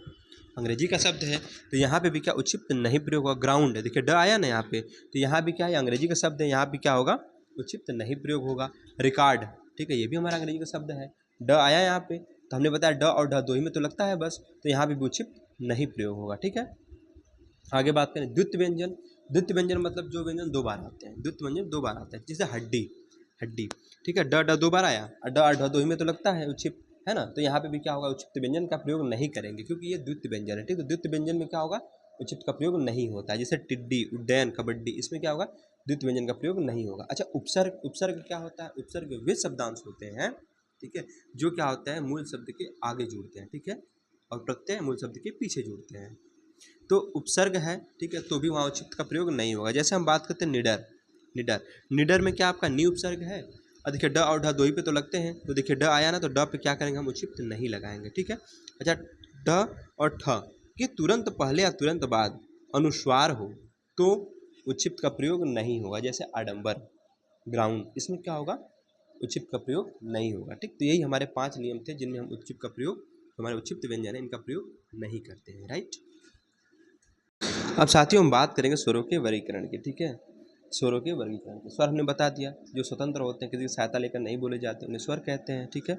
अंग्रेजी का शब्द है, तो यहाँ पे भी क्या उक्षिप्त नहीं प्रयोग होगा। ग्राउंड है, देखिए ड आया ना यहाँ पे, तो यहाँ भी क्या है, अंग्रेजी का शब्द है, यहाँ भी क्या होगा, उक्षिप्त नहीं प्रयोग होगा। रिकॉर्ड, ठीक है, ये भी हमारा अंग्रेजी का शब्द है, ड आया यहाँ पे, तो हमने बताया ड और ढ दो ही में तो लगता है बस, तो यहाँ भी उक्षिप्त नहीं प्रयोग होगा, ठीक है। आगे बात करें द्वित्व व्यंजन। द्वित्व व्यंजन मतलब जो व्यंजन दो बार आते हैं, द्वित्व व्यंजन दो बार आते हैं, जैसे हड्डी, हड्डी, ठीक है, ड ड दो बार आया, ड और ढ दो ही में तो लगता है उक्षिप्त, है ना, तो यहाँ पे भी क्या होगा, उक्षिप्त व्यंजन का प्रयोग नहीं करेंगे क्योंकि ये द्वित्व व्यंजन है, ठीक है। तो द्वित्व व्यंजन में क्या होगा, उक्षिप्त का प्रयोग नहीं होता है। जैसे टिड्डी, उड्डयन, कबड्डी, इसमें क्या होगा, द्वित्व व्यंजन का प्रयोग नहीं होगा। अच्छा, उपसर्ग, उपसर्ग क्या होता है, उपसर्ग वे शब्दांश होते हैं, ठीक है, जो क्या होता है, मूल शब्द के आगे जुड़ते हैं, ठीक है, और प्रत्यय मूल शब्द के पीछे जुड़ते हैं। तो उपसर्ग है, ठीक है, तो भी वहाँ उचित का प्रयोग नहीं होगा। जैसे हम बात करते हैं निडर, निडर, निडर में क्या आपका नी उपसर्ग है, और देखिए ड और ढ दो ही पे तो लगते हैं, तो देखिए ड आया ना, तो ड पे क्या करेंगे, हम उचित नहीं लगाएंगे, ठीक है। अच्छा, ड और ठ के तुरंत पहले या तुरंत बाद अनुस्वार हो तो उचित का प्रयोग नहीं होगा। जैसे आडंबर, ग्राउंड, इसमें क्या होगा, उचित का प्रयोग नहीं होगा, ठीक। तो यही हमारे 5 नियम थे जिनमें हम उचित का प्रयोग, हमारे उचित व्यंजन है, इनका प्रयोग नहीं करते हैं, राइट। अब साथियों हम बात करेंगे स्वरों के वर्गीकरण की, ठीक है, स्वरों के वर्गीकरण के। स्वर हमने बता दिया, जो स्वतंत्र होते हैं, किसी की सहायता लेकर नहीं बोले जाते, उन्हें स्वर कहते हैं, ठीक है।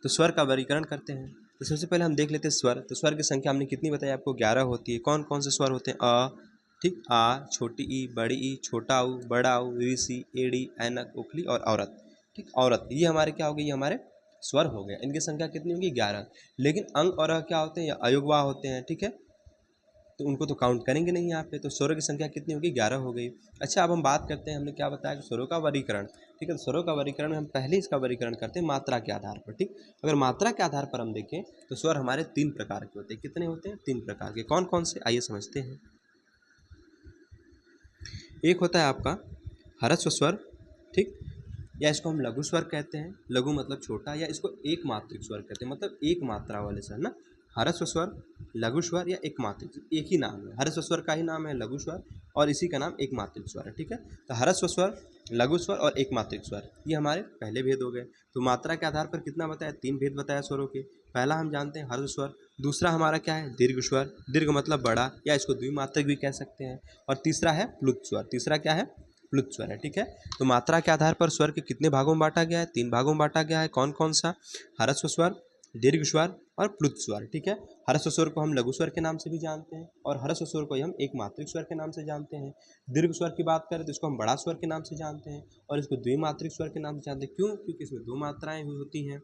तो स्वर का वर्गीकरण करते हैं। तो सबसे पहले हम देख लेते हैं स्वर। तो स्वर की संख्या हमने कितनी बताई आपको, 11 होती है। कौन कौन से स्वर होते हैं, अ, ठीक, आ, छोटी ई, बड़ी ई, छोटा ऊ, बड़ा ऊ, ऋषि, एड़ी, ऐनक, उखली और औरत, ठीक। औरत, ये हमारे क्या हो गए, ये हमारे स्वर हो गए। इनकी संख्या कितनी होगी, 11। लेकिन अंग और क्या होते हैं, या अयोगवा होते हैं, ठीक है, तो उनको तो काउंट करेंगे नहीं यहाँ पे। तो स्वरों की संख्या कितनी होगी, 11 हो गई। अच्छा, अब हम बात करते हैं, हमने क्या बताया कि स्वरों का वर्गीकरण, ठीक है। तो स्वरों का वर्गीकरण में हम पहले इसका वर्गीकरण करते हैं मात्रा के आधार पर, ठीक। अगर मात्रा के आधार पर हम देखें तो स्वर हमारे 3 प्रकार के होते हैं। कितने होते हैं, 3 प्रकार के। कौन कौन से, आइए समझते हैं। एक होता है आपका ह्रस्व स्वर, ठीक, या इसको हम लघु स्वर कहते हैं, लघु मतलब छोटा, या इसको एक मात्रिक स्वर कहते हैं, मतलब एक मात्रा वाले स्वर ना। ह्रस्व स्वर, लघु स्वर या एक मात्रिक, एक ही नाम है, ह्रस्व स्वर का ही नाम है लघु स्वर, और इसी का नाम एक मात्रिक स्वर है, ठीक है। तो ह्रस्व स्वर, लघु स्वर और एक मात्रिक स्वर, ये हमारे पहले भेद हो गए। तो मात्रा के आधार पर कितना बताया, 3 भेद बताया स्वरों के। पहला हम जानते हैं ह्रस्व स्वर, दूसरा हमारा क्या है, दीर्घ स्वर, दीर्घ मतलब बड़ा, या इसको द्विमात्रिक भी कह सकते हैं, और तीसरा है प्लुत स्वर, तीसरा क्या है, प्लुत स्वर है, ठीक है। तो मात्रा के आधार पर स्वर के कितने भागों में बांटा गया है, 3 भागों में बांटा गया है। कौन कौन सा, ह्रस्व स्वर, दीर्घ स्वर और प्लुत स्वर, ठीक है। ह्रस्व स्वर को हम लघु स्वर के नाम से भी जानते हैं, और ह्रस्व स्वर को हम एक मात्रिक स्वर के नाम से जानते हैं। दीर्घ स्वर की बात करें तो इसको हम बड़ा स्वर के नाम से जानते हैं, और इसको द्विमात्रिक स्वर के नाम से जानते हैं। क्यों, क्योंकि इसमें 2 मात्राएं हुई होती हैं।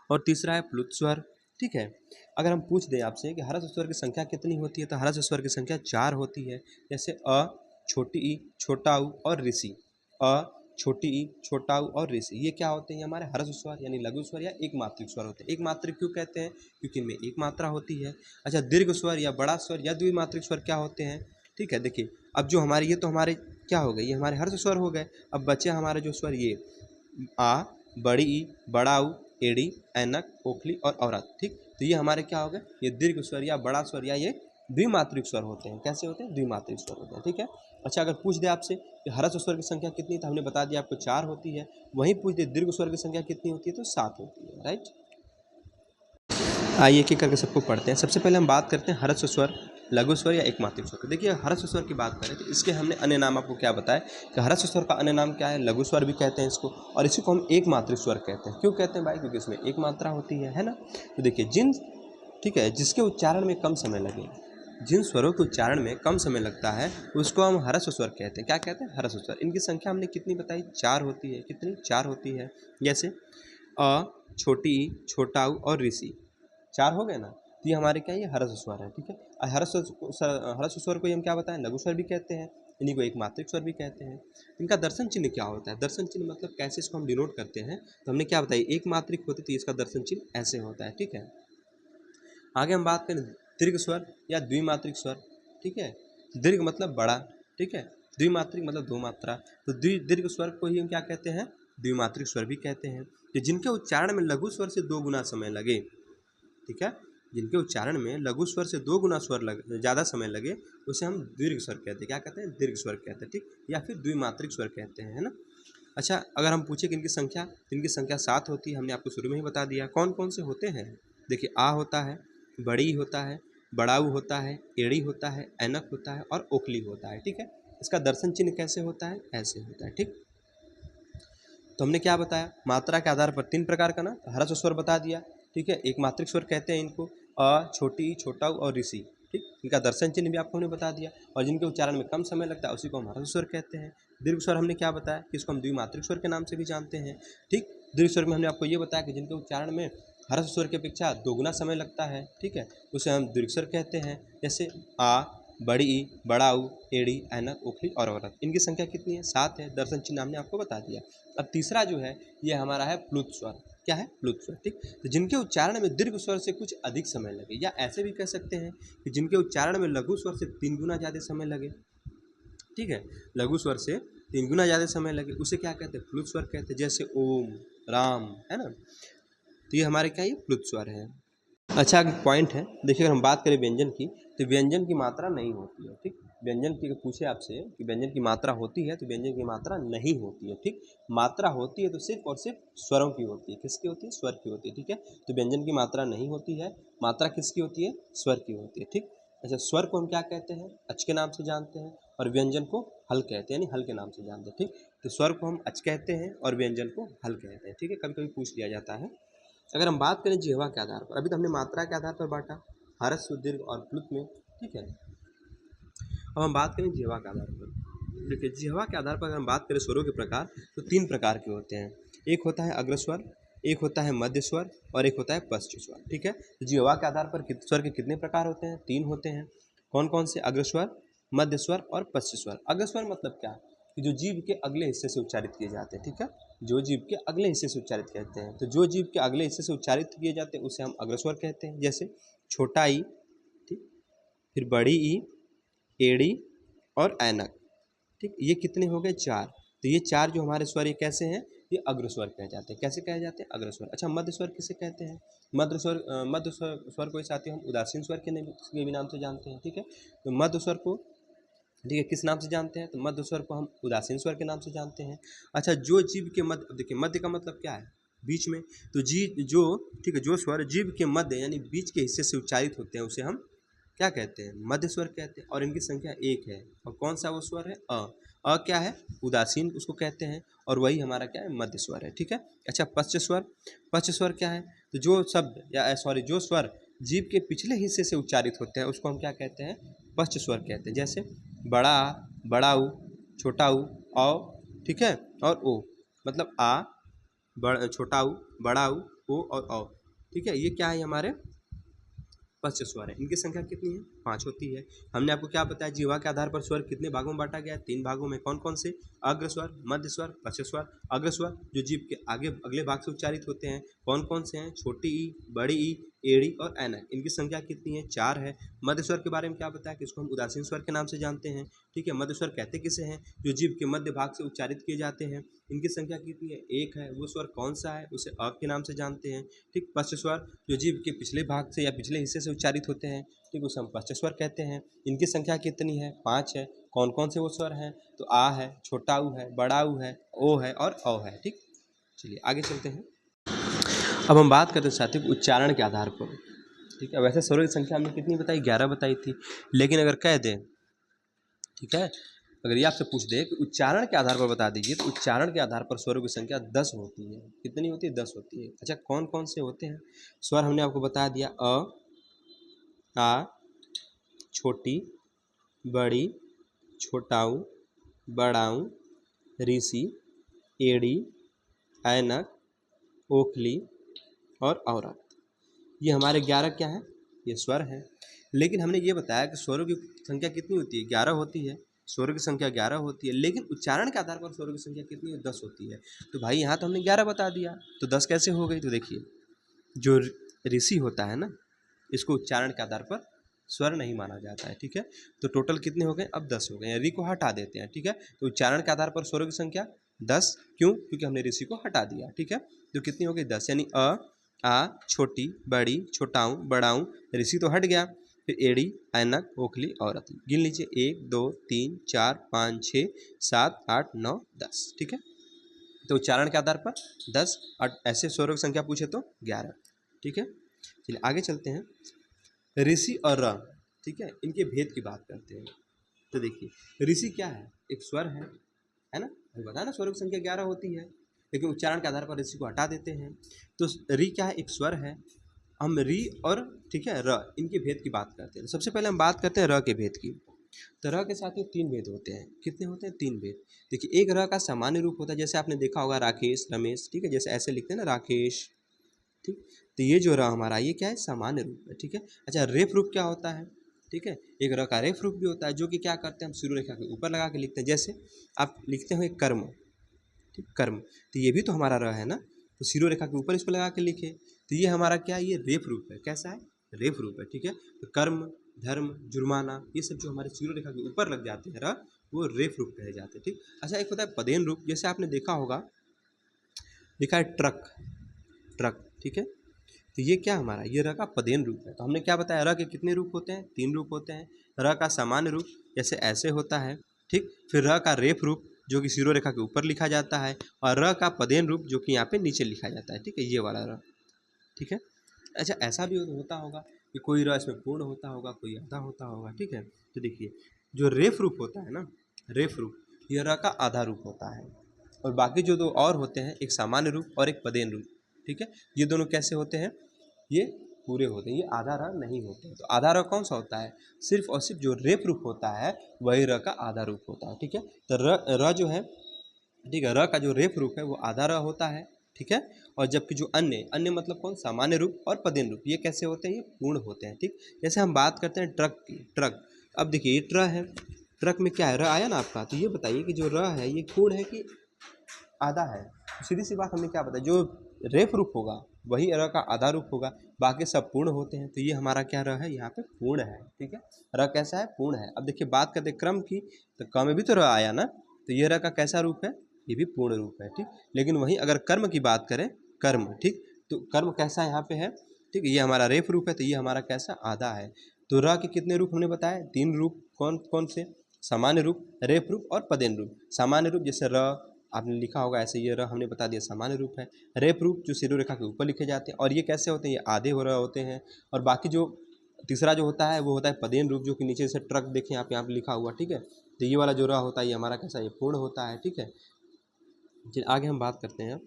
और तीसरा है प्लुत स्वर, ठीक है। अगर हम पूछ दें आपसे कि ह्रस्व स्वर की संख्या कितनी होती है, तो ह्रस्व स्वर की संख्या 4 होती है। जैसे अ, छोटी ई, छोटा ऊ और ऋषि, अ, छोटी ई, छोटा ऊ और ऋषि, ये क्या होते हैं, हमारे ह्रस्व स्वर यानी लघु स्वर या एक मात्रिक स्वर होते हैं। एक मात्रिक क्यों कहते हैं, क्योंकि इनमें एक मात्रा होती है। अच्छा, दीर्घ स्वर या बड़ा स्वर या द्विमात्रिक स्वर क्या होते हैं, ठीक है। देखिए अब जो हमारे, ये तो हमारे क्या हो गए, ये हमारे ह्रस्व स्वर हो गए। अब बचे हमारे जो स्वर, ये आ, बड़ी ई, बड़ा ऊ, एड़ी, ऐनक, ओखली और औरत, ठीक। तो ये हमारे क्या हो गए, ये दीर्घ स्वर या बड़ा स्वर या ये द्विमात्रिक स्वर होते हैं। कैसे होते हैं, द्विमात्रिक स्वर होते हैं, ठीक है। अच्छा, अगर पूछ दे आपसे कि ह्रस्व स्वर की संख्या कितनी, तो हमने बता दिया आपको 4 होती है। वहीं पूछ दे दीर्घ स्वर की संख्या कितनी होती है, तो 7 होती है, राइट। आइए एक एक करके सबको पढ़ते हैं। सबसे पहले हम बात करते हैं ह्रस्व स्वर, लघु स्वर या एक मात्रिक स्वर। देखिए ह्रस्व स्वर की बात करें तो इसके हमने अन्य नाम आपको क्या बताया कि ह्रस्व स्वर का अन्य नाम क्या है, लघु स्वर भी कहते हैं इसको, और इसी को हम एक मात्रिक स्वर कहते हैं। क्यों कहते हैं भाई, क्योंकि इसमें एक मात्रा होती है ना। तो देखिए जिन, ठीक है, जिसके उच्चारण में कम समय लगे, जिन स्वरों के उच्चारण में कम समय लगता है उसको हम ह्रस्व स्वर कहते हैं। क्या कहते हैं, ह्रस्व स्वर। इनकी संख्या हमने कितनी बताई, 4 होती है। कितनी, 4 होती है। जैसे अ, छोटी ई, छोटा ऊ और ऋषि, 4 हो गए ना। तो ये हमारे क्या है, ये ह्रस्व स्वर है, ठीक है। और ह्रस्व स्वर को हम क्या बताएं, लघु स्वर भी कहते हैं, इन्हीं को एक मात्रिक स्वर भी कहते हैं। इनका दर्शन चिन्ह क्या होता है, दर्शन चिन्ह मतलब कैसे इसको हम डिनोट करते हैं, तो हमने क्या बताया, एक मात्रिक होती तो इसका दर्शन चिन्ह ऐसे होता है, ठीक है। आगे हम बात करें दीर्घ स्वर या द्विमात्रिक स्वर, ठीक है। दीर्घ मतलब बड़ा, ठीक है, द्विमात्रिक मतलब 2 मात्रा। तो दीर्घ स्वर को ही हम क्या कहते हैं, द्विमात्रिक स्वर भी कहते हैं। तो जिनके उच्चारण में लघु स्वर से 2 गुना समय लगे, ठीक है, जिनके उच्चारण में लघु स्वर से 2 गुना ज़्यादा समय लगे उसे हम दीर्घ स्वर कहते हैं। क्या कहते हैं? दीर्घ स्वर कहते हैं, ठीक, या फिर द्विमात्रिक स्वर कहते हैं, है ना। अच्छा, अगर हम पूछे कि इनकी संख्या, तो इनकी संख्या 7 होती है। हमने आपको शुरू में ही बता दिया। कौन कौन से होते हैं? देखिए, आ होता है, बड़ी होता है, बड़ाऊ होता है, एड़ी होता है, ऐनक होता है और ओखली होता है, ठीक है। इसका दर्शन चिन्ह कैसे होता है? ऐसे होता है, ठीक। तो हमने क्या बताया? मात्रा के आधार पर 3 प्रकार का ना ह्रस्व स्वर बता दिया, ठीक है। एक मात्रिक स्वर कहते हैं इनको, अ, छोटी, छोटा और ऋषि, ठीक। इनका दर्शन चिन्ह भी आपको हमने बता दिया, और जिनके उच्चारण में कम समय लगता है उसी को हम ह्रस्व स्वर कहते हैं। दीर्घ स्वर हमने क्या बताया कि इसको हम द्विमात्रिक स्वर के नाम से भी जानते हैं, ठीक। दीर्घ स्वर में हमने आपको ये बताया कि जिनके उच्चारण में ह्रस्व स्वर की अपेक्षा 2 गुना समय लगता है, ठीक है, उसे हम दीर्घ स्वर कहते हैं। जैसे आ, बड़ी ई, बड़ा ऊ, एड़ी, ऐनक, ओखली और औरत। इनकी संख्या कितनी है? 7 है। दर्शन चिन्ह हमने आपको बता दिया। अब तीसरा जो है ये हमारा है प्लुत स्वर। क्या है? प्लुत स्वर, ठीक। तो जिनके उच्चारण में दीर्घ स्वर से कुछ अधिक समय लगे, या ऐसे भी कह सकते हैं कि जिनके उच्चारण में लघु स्वर से 3 गुना ज़्यादा समय लगे, ठीक है, लघु स्वर से 3 गुना ज़्यादा समय लगे, उसे क्या कहते हैं? प्लुत स्वर कहते हैं। जैसे ओम, राम, है ना। तो ये हमारे क्या, ये प्लुत स्वर है। अच्छा, एक पॉइंट है, देखिए, अगर हम बात करें व्यंजन की, तो व्यंजन की मात्रा नहीं होती है, ठीक। व्यंजन की पूछे आपसे कि व्यंजन की मात्रा होती है, तो व्यंजन की मात्रा नहीं होती है, ठीक। मात्रा होती है तो सिर्फ और सिर्फ स्वरों की होती है। किसकी होती है? स्वर की होती है, ठीक है। तो व्यंजन की मात्रा नहीं होती है, मात्रा किसकी होती है? स्वर की होती है, ठीक। अच्छा, स्वर को हम क्या कहते हैं? अच के नाम से जानते हैं, और व्यंजन को हल कहते हैं, यानी हल के नाम से जानते हैं, ठीक। तो स्वर को हम अच कहते हैं और व्यंजन को हल कहते हैं, ठीक है। कभी कभी पूछ लिया जाता है। अगर हम बात करें जिह्वा के आधार पर, अभी तो हमने मात्रा के आधार पर बांटा, ह्रस्व, दीर्घ और प्लुत में, ठीक है। अब हम बात करें जिह्वा के आधार पर। देखिए, जिह्वा के आधार पर अगर हम बात करें स्वरों के प्रकार, तो 3 प्रकार के होते हैं। एक होता है अग्रस्वर, एक होता है मध्य स्वर और एक होता है पश्च स्वर, ठीक है। तो जिह्वा के आधार पर स्वर के कितने प्रकार होते हैं? 3 होते हैं। कौन कौन से? अग्रस्वर, मध्य स्वर और पश्च स्वर। अग्रस्वर मतलब क्या? कि जो जीभ के अगले हिस्से से उच्चारित किए जाते हैं, ठीक है। जो जीभ के अगले हिस्से से उच्चारित कहते हैं, तो जो जीभ के अगले हिस्से से उच्चारित किए जाते हैं उसे हम अग्रस्वर कहते हैं। जैसे छोटा ई, ठीक, फिर बड़ी ई, एड़ी और ऐनक, ठीक। ये कितने हो गए? 4। तो ये 4 जो हमारे स्वर, ये कैसे हैं? ये अग्रस्वर कहे जाते हैं। कैसे कहे जाते हैं? अग्रस्वर। अच्छा, मध्य स्वर किसे कहते हैं? मध्य स्वर को साथ ही हम उदासीन स्वर के भी नाम से जानते हैं, ठीक है। तो मध्य स्वर को, ठीक है, किस नाम से जानते हैं? तो मध्य स्वर को हम उदासीन स्वर के नाम से जानते हैं। अच्छा, जो जीभ के मध्य, देखिए मध्य का मतलब क्या है? बीच में। तो जो, ठीक है, जो स्वर जीभ के मध्य यानी बीच के हिस्से से उच्चारित होते हैं उसे हम क्या कहते हैं? मध्य स्वर कहते हैं। और इनकी संख्या 1 है। और कौन सा वो स्वर है? अ क्या है? उदासीन उसको कहते हैं, और वही हमारा क्या है? मध्य स्वर है, ठीक है। अच्छा, पश्च स्वर। पश्च स्वर क्या है? तो जो शब्द या सॉरी जो स्वर जीभ के पिछले हिस्से से उच्चारित होते हैं उसको हम क्या कहते हैं? पश्च स्वर कहते हैं। जैसे बड़ा, बड़ाऊ, छोटाऊ, औ, ठीक है, और ओ। मतलब आ, छोटाऊ, बड़ाऊ, ओ और औ, ठीक है। ये क्या है? हमारे पश्च स्वर है। इनकी संख्या कितनी है? 5 होती है। हमने आपको क्या बताया? जिह्वा के आधार पर स्वर कितने भागों में बांटा गया है? 3 भागों में। कौन कौन से? अग्र स्वर, मध्य स्वर, पश्च स्वर। अग्र स्वर जो जीभ के आगे अगले भाग से उच्चारित होते हैं, कौन कौन से हैं? छोटी ई, बड़ी ई, एड़ी और ऐनक। इनकी संख्या कितनी है? 4 है। मध्य स्वर के बारे में क्या बताया कि इसको हम उदासीन स्वर के नाम से जानते हैं, ठीक है। मध्य स्वर कहते किसे हैं? जो जीभ के मध्य भाग से उच्चारित किए जाते हैं। इनकी संख्या कितनी है? 1 है। वो स्वर कौन सा है? उसे अ के नाम से जानते हैं, ठीक। पश्च स्वर जो जीभ के पिछले भाग से या पिछले हिस्से से उच्चारित होते हैं, ठीक, उसे हम पश्च स्वर कहते हैं। इनकी संख्या कितनी है? 5 है। कौन कौन से वो स्वर हैं? तो आ है, छोटा ऊ है, बड़ा ऊ है, ओ है और औ है, ठीक। चलिए आगे चलते हैं। अब हम बात करते हैं साथियों उच्चारण के आधार पर, ठीक है। वैसे स्वरों की संख्या हमने कितनी बताई? 11 बताई थी। लेकिन अगर कह दें, ठीक है, अगर ये आपसे पूछ दे कि उच्चारण के आधार पर बता दीजिए, तो उच्चारण के आधार पर स्वरों की संख्या 10 होती है। कितनी होती है? 10 होती है। अच्छा, कौन कौन से होते हैं स्वर? हमने आपको बता दिया, अ, आ, छोटी, बड़ी, छोटाऊ, बड़ाऊ, ऋषि, एड़ी, ऐनक, ओखली और औरत। ये हमारे 11 क्या हैं? ये स्वर हैं। लेकिन हमने ये बताया कि स्वरों की संख्या कितनी होती है? 11 होती है। स्वरों की संख्या 11 होती है, लेकिन उच्चारण के आधार पर स्वरों की संख्या कितनी है? 10 होती है। तो भाई यहाँ तो हमने 11 बता दिया, तो 10 कैसे हो गई? तो देखिए, जो ऋषि होता है ना, इसको उच्चारण के आधार पर स्वर नहीं माना जाता है, ठीक है। तो टोटल कितने हो गए? अब 10 हो गए। रि को हटा देते हैं, ठीक है। तो उच्चारण के आधार पर स्वरों की संख्या 10। क्यों? क्योंकि हमने ऋषि को हटा दिया, ठीक है। तो कितनी हो गई? 10। यानी अ, आ, छोटी, बड़ी, छोटाऊ, बड़ाऊ, ऋषि तो हट गया, फिर एड़ी, ऐनक, ओखली और अति। गिन लीजिए 1 2 3 4 5 6 7 8 9 10, ठीक है। तो उच्चारण के आधार पर 10 और ऐसे स्वरों की संख्या पूछे तो 11, ठीक है। चलिए आगे चलते हैं। ऋषि और र, ठीक है, इनके भेद की बात करते हैं। तो देखिए ऋषि क्या है? एक स्वर है ना। अभी बताया ना स्वरों की संख्या 11 होती है, लेकिन उच्चारण के आधार पर ऋषि को हटा देते हैं। तो रि क्या है? एक स्वर है। हम रि और, ठीक है, र, इनके भेद की बात करते हैं। तो सबसे पहले हम बात करते हैं र के भेद की। तो र के साथ ही 3 भेद होते हैं। कितने होते हैं? 3 भेद। देखिए एक र का सामान्य रूप होता है, जैसे आपने देखा होगा राकेश, रमेश, ठीक है, जैसे ऐसे लिखते हैं ना राकेश, ठीक। तो ये जो र हमारा, ये क्या है? सामान्य रूप है, ठीक है। अच्छा रेफ रूप क्या होता है? ठीक है, एक र का रेफ रूप भी होता है, जो कि क्या करते हैं? हम शिरो रेखा के ऊपर लगा के लिखते हैं। जैसे आप लिखते हो एक कर्म, ठीक, कर्म, तो ये भी तो हमारा र है ना, तो शिरो रेखा के ऊपर इसको लगा के लिखे, तो ये हमारा क्या है? ये रेफ रूप है। कैसा है? रेफ रूप है, ठीक है। तो कर्म, धर्म, जुर्माना, ये सब जो हमारे शिरो रेखा के ऊपर लग जाते हैं र, वो रेफ रूप कहे जाते हैं, ठीक। अच्छा एक होता है पदेन रूप, जैसे आपने देखा होगा लिखा है ट्रक, ट्रक, ठीक है। तो ये क्या हमारा? ये र का पदेन रूप है। तो हमने क्या बताया? र के कितने रूप होते हैं? 3 रूप होते हैं। र का सामान्य रूप जैसे ऐसे होता है, ठीक। फिर र का रेफ रूप जो कि शिरो रेखा के ऊपर लिखा जाता है, और र का पदेन रूप जो कि यहाँ पे नीचे लिखा जाता है, ठीक है, ये वाला र, ठीक है। अच्छा ऐसा भी होता होगा कि कोई र इसमें पूर्ण होता होगा, कोई आधा होता होगा, ठीक है। तो देखिए जो रेफ रूप होता है ना, रेफ रूप, ये र का आधा रूप होता है, और बाकी जो दो और होते हैं, एक सामान्य रूप और एक पदेन रूप, ठीक है। ये दोनों कैसे होते हैं? ये पूरे होते हैं, ये आधा र नहीं होते हैं। तो आधा र कौन सा होता है? सिर्फ और सिर्फ जो रेफ रूप होता है वही र का आधा रूप होता है, ठीक है। तो र जो है, ठीक है, र का जो रेफ रूप है वो आधा र होता है, ठीक है। और जबकि जो अन्य अन्य मतलब कौन? सामान्य रूप और पदेन रूप, ये कैसे होते हैं? ये पूर्ण होते हैं, ठीक। जैसे हम बात करते हैं ट्रक की, ट्रक। अब देखिए ये ट्र है, ट्रक में क्या है? र आया ना आपका, तो ये बताइए कि जो र है ये पूर्ण है कि आधा है? सीधी सी बात हमने क्या बताया, जो रेफ रूप होगा वही र का आधा रूप होगा, बाकी सब पूर्ण होते हैं। तो ये हमारा क्या र है? यहाँ पे पूर्ण है, ठीक है। र कैसा है? पूर्ण है। अब देखिए बात करते क्रम की, तो क में भी तो र आया ना, तो ये र का कैसा रूप है? ये भी पूर्ण रूप है, ठीक। लेकिन वहीं अगर कर्म की बात करें, कर्म, ठीक, तो कर्म कैसा यहाँ पे है? ठीक, ये हमारा रेफ रूप है, तो ये हमारा कैसा? आधा है। तो र के कितने रूप हमने बताया? 3 रूप। कौन कौन से? सामान्य रूप, रेफ रूप और पदेन रूप। सामान्य रूप जैसे र आपने लिखा होगा ऐसे, ये र हमने बता दिया सामान्य रूप है। रेफ रूप जो शिरो रेखा के ऊपर लिखे जाते हैं, और ये कैसे होते हैं? ये आधे हो रहे होते हैं। और बाकी जो तीसरा जो होता है वो होता है पदेन रूप, जो कि नीचे से ट्रक देखें यहाँ पे लिखा हुआ, ठीक है। तो ये वाला जो र होता है ये हमारा कैसा? ये पूर्ण होता है, ठीक है। चलिए आगे हम बात करते हैं।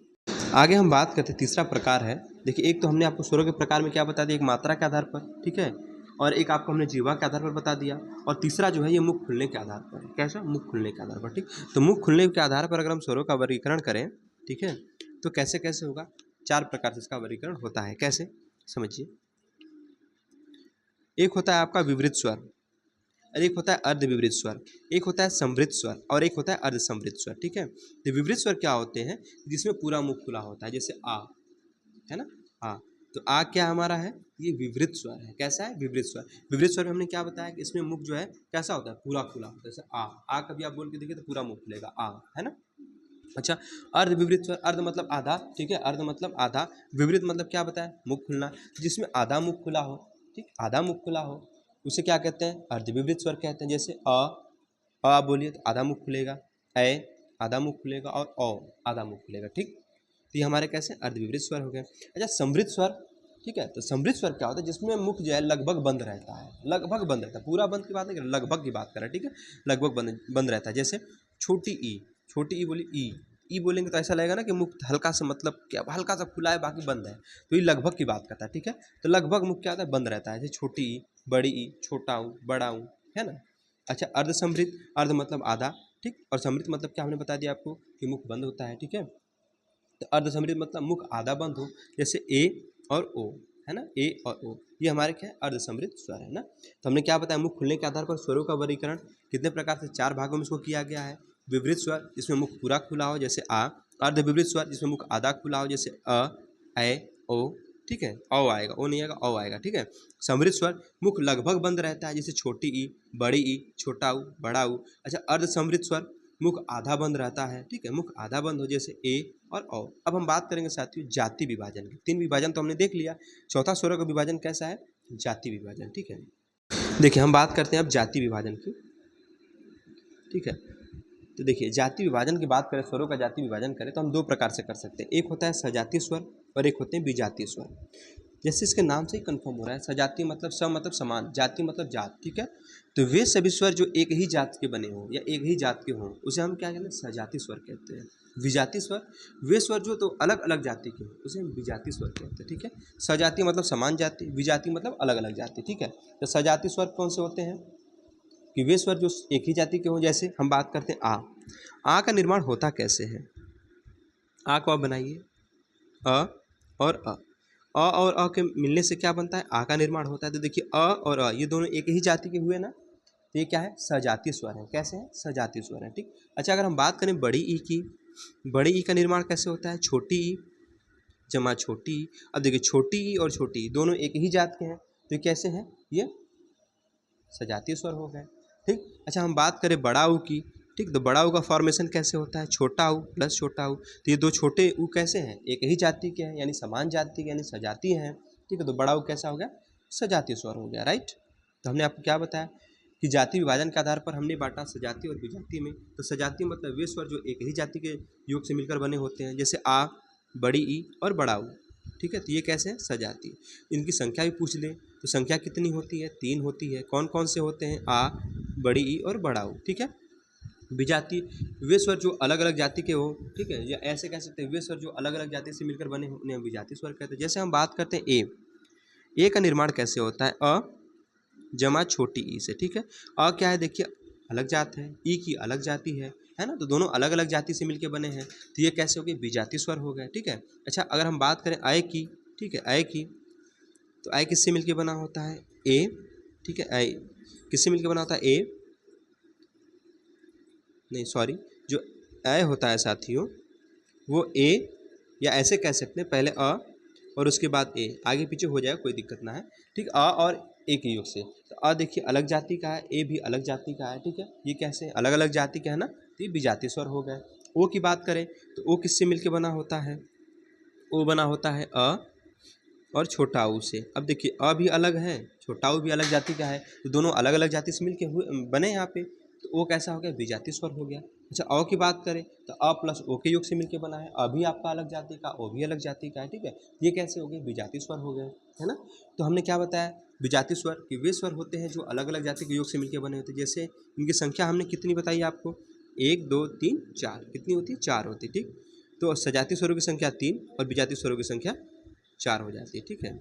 आगे हम बात करते हैं तीसरा प्रकार है। देखिए एक तो हमने आपको स्वरों के प्रकार में क्या बता दिया? एक मात्रा के आधार पर, ठीक है, और एक आपको हमने जीवा के आधार पर बता दिया, और तीसरा जो है ये मुख खुलने के आधार पर। कैसा? मुख खुलने के आधार पर, ठीक। तो मुख खुलने के आधार पर अगर हम स्वरों का वर्गीकरण करें, ठीक है, तो कैसे कैसे होगा? 4 प्रकार से इसका वर्गीकरण होता है। कैसे? समझिए। एक होता है आपका विवृत स्वर, और एक होता है अर्ध विवृत स्वर, एक होता है समृद्ध स्वर, और एक होता है अर्ध समृद्ध स्वर, ठीक है। तो विवृत स्वर क्या होते हैं? जिसमें पूरा मुख खुला होता है, जैसे आ, है ना, आ। तो आ क्या हमारा है? ये विवृत स्वर है। कैसा है? विवृत स्वर। विवृत स्वर में हमने क्या बताया कि इसमें मुख जो है कैसा होता है? पूरा खुला होता है। जैसे आ कभी आप बोल के देखिए तो पूरा मुख खुलेगा, आ, है ना। अच्छा अर्ध विवृत स्वर, अर्ध मतलब आधा, ठीक है, अर्ध मतलब आधा, विवृत मतलब क्या बताया? मुख खुलना, जिसमें आधा मुख खुला हो, ठीक, आधा मुख खुला हो, उसे क्या कहते हैं? अर्ध विवृत स्वर कहते हैं। जैसे अ बोलिए तो आधा मुख खुलेगा, ए आधा मुख खुलेगा, और औ आधा मुख खुलेगा, ठीक। तो ये हमारे कैसे? अर्धविवृत स्वर हो गए। अच्छा समृद्ध स्वर, ठीक है, तो समृद्ध स्वर क्या होता है? जिसमें मुख जो है लगभग बंद रहता है, लगभग बंद रहता है, पूरा बंद की बात नहीं कर, लगभग की बात कर रहा है, ठीक है, लगभग बंद बंद रहता है। जैसे छोटी ई, छोटी ई बोली ई बोलेंगे तो ऐसा लगेगा ना कि मुख हल्का सा, मतलब क्या हल्का सा खुला है बाकी बंद है, तो ये लगभग की बात करता है, ठीक है। तो लगभग मुख क्या होता है? बंद रहता है। जैसे छोटी ई, बड़ी ई, छोटा ऊ, बड़ा ऊ, है ना। अच्छा अर्ध समृद्ध, अर्ध मतलब आधा, ठीक, और समृद्ध मतलब क्या हमने बता दिया आपको कि मुख बंद होता है, ठीक है। तो अर्धसमृद्ध मतलब मुख आधा बंद हो, जैसे ए और ओ, है ना, ए और ओ, ये हमारे क्या है? अर्धसमृद्ध स्वर है ना। तो हमने क्या बताया? मुख खुलने के आधार पर स्वरों का वर्गीकरण कितने प्रकार से? 4 भागों में इसको किया गया है। विवृत स्वर जिसमें मुख पूरा खुला हो, जैसे आ। अर्ध विवृत स्वर जिसमें मुख आधा खुला हो, जैसे अ, ए, ओ, ठीक है, औ आएगा, ओ नहीं आएगा, औ आएगा, ठीक है। समृद्ध स्वर मुख लगभग बंद रहता है, जैसे छोटी ई, बड़ी ई, छोटा ऊ, बड़ा ऊ। अच्छा अर्ध समृद्ध स्वर मुख आधा बंद रहता है, ठीक है, मुख आधा बंद हो जैसे ए और औ। अब हम बात करेंगे साथियों जाति विभाजन की। 3 विभाजन तो हमने देख लिया, चौथा स्वरों का विभाजन कैसा है, जाति विभाजन, ठीक है। देखिए हम बात करते हैं अब जाति विभाजन की, ठीक है। तो देखिए जाति विभाजन की बात करें, स्वरों का जाति विभाजन करें तो हम 2 प्रकार से कर सकते हैं। एक होता है सजातीय स्वर और एक होते हैं विजातीय स्वर। जैसे इसके नाम से ही कन्फर्म हो रहा है, सजातीय मतलब स मतलब समान, जाति मतलब जात, ठीक है। तो वे सभी स्वर जो एक ही जात के बने हों या एक ही जात के हों उसे हम क्या कहते हैं, सजातीय स्वर कहते हैं। विजातीय स्वर वे स्वर जो तो अलग अलग जाति के हों उसे हम विजातीय स्वर कहते हैं, ठीक है। सजातीय मतलब समान जाति, विजातीय मतलब अलग अलग जाति, ठीक है। तो सजातीय स्वर कौन से होते हैं कि वे स्वर जो एक ही जाति के हों। जैसे हम बात करते हैं आ का निर्माण होता कैसे है। आ को आप बनाइए, अ और अ और अ के मिलने से क्या बनता है, आ का निर्माण होता है। तो देखिए अ और अ ये दोनों एक ही जाति के हुए ना, तो ये क्या है, सजातीय स्वर है। कैसे है, सजातीय स्वर है, ठीक। अच्छा अगर हम बात करें बड़ी ई की, बड़ी ई का निर्माण कैसे होता है, छोटी ई जमा छोटी ई। अब देखिए छोटी ई और छोटी ई दोनों एक ही जात के हैं, तो ये कैसे हैं, ये सजातीय स्वर हो गए, ठीक। अच्छा हम बात करें बड़ा ऊ की, ठीक। तो बड़ा ऊ का फॉर्मेशन कैसे होता है, छोटा ऊ प्लस छोटा ऊ। तो ये 2 छोटे ऊ कैसे हैं, एक ही जाति के हैं, यानी समान जाति के, यानी सजातीय हैं, ठीक है। तो बड़ा ऊ कैसा हो गया, सजातीय स्वर हो गया, राइट। तो हमने आपको क्या बताया कि जाति विभाजन के आधार पर हमने बांटा सजातीय और विजातीय में। तो सजातीय मतलब वे स्वर जो एक ही जाति के योग से मिलकर बने होते हैं, जैसे आ, बड़ी ई और बड़ा ऊ, ठीक है। तो ये कैसे हैं, सजातीय। इनकी संख्या भी पूछ ले तो संख्या कितनी होती है, 3 होती है। कौन कौन से होते हैं, आ, बड़ी ई और बड़ा ऊ, ठीक है। विजातीय वे स्वर जो अलग अलग जाति के हो, ठीक है, या ऐसे कह सकते हैं वे स्वर जो अलग अलग जाति से मिलकर बने हो उन्हें विजातीय स्वर कहते हैं। जैसे हम बात करते हैं ए का निर्माण कैसे होता है, अ जमा छोटी ई से, ठीक है। अ क्या है, देखिए अलग जात है, ई की अलग जाति है ना। तो दोनों अलग अलग जाति से मिलकर बने हैं, तो ये कैसे हो गए, विजातीय स्वर हो गए, ठीक है। अच्छा अगर हम बात करें आय की, ठीक है, आय की, तो आय किससे मिलकर बना होता है, ए, ठीक है। आय किससे मिलकर बना होता है, ए नहीं सॉरी, जो अ होता है साथियों वो ए, या ऐसे कह सकते हैं पहले अ और उसके बाद ए, आगे पीछे हो जाएगा कोई दिक्कत ना है, ठीक। अ और ए के योग से, तो अ देखिए अलग जाति का है, ए भी अलग जाति का है, ठीक है। ये कैसे अलग अलग जाति का है ना, तो ये विजातीय स्वर हो गए। ओ की बात करें तो ओ किससे मिलके बना होता है, ओ बना होता है अ और छोटा ऊ से। अब देखिए अ भी अलग है, छोटा ऊ भी अलग जाति का है, तो दोनों अलग अलग जाति से मिलके हुए बने यहाँ पे, तो ओ कैसा हो गया, विजातीय स्वर हो गया। अच्छा अ की बात करें तो अ प्लस ओ के योग से मिलके बना है, अ भी आपका अलग जाति का, ओ भी अलग जाति का है, ठीक है। ये कैसे हो गए, विजातीय स्वर हो गए, है ना। तो हमने क्या बताया, विजातीय स्वर कि वे स्वर होते हैं जो अलग अलग जाति के योग से मिलकर बने होते हैं। जैसे इनकी संख्या हमने कितनी बताई आपको, 1 2 3 4, कितनी होती है, 4 होती है, ठीक। तो सजातीय स्वरों की संख्या 3 और विजातीय स्वरों की संख्या 4 हो जाती है, ठीक है।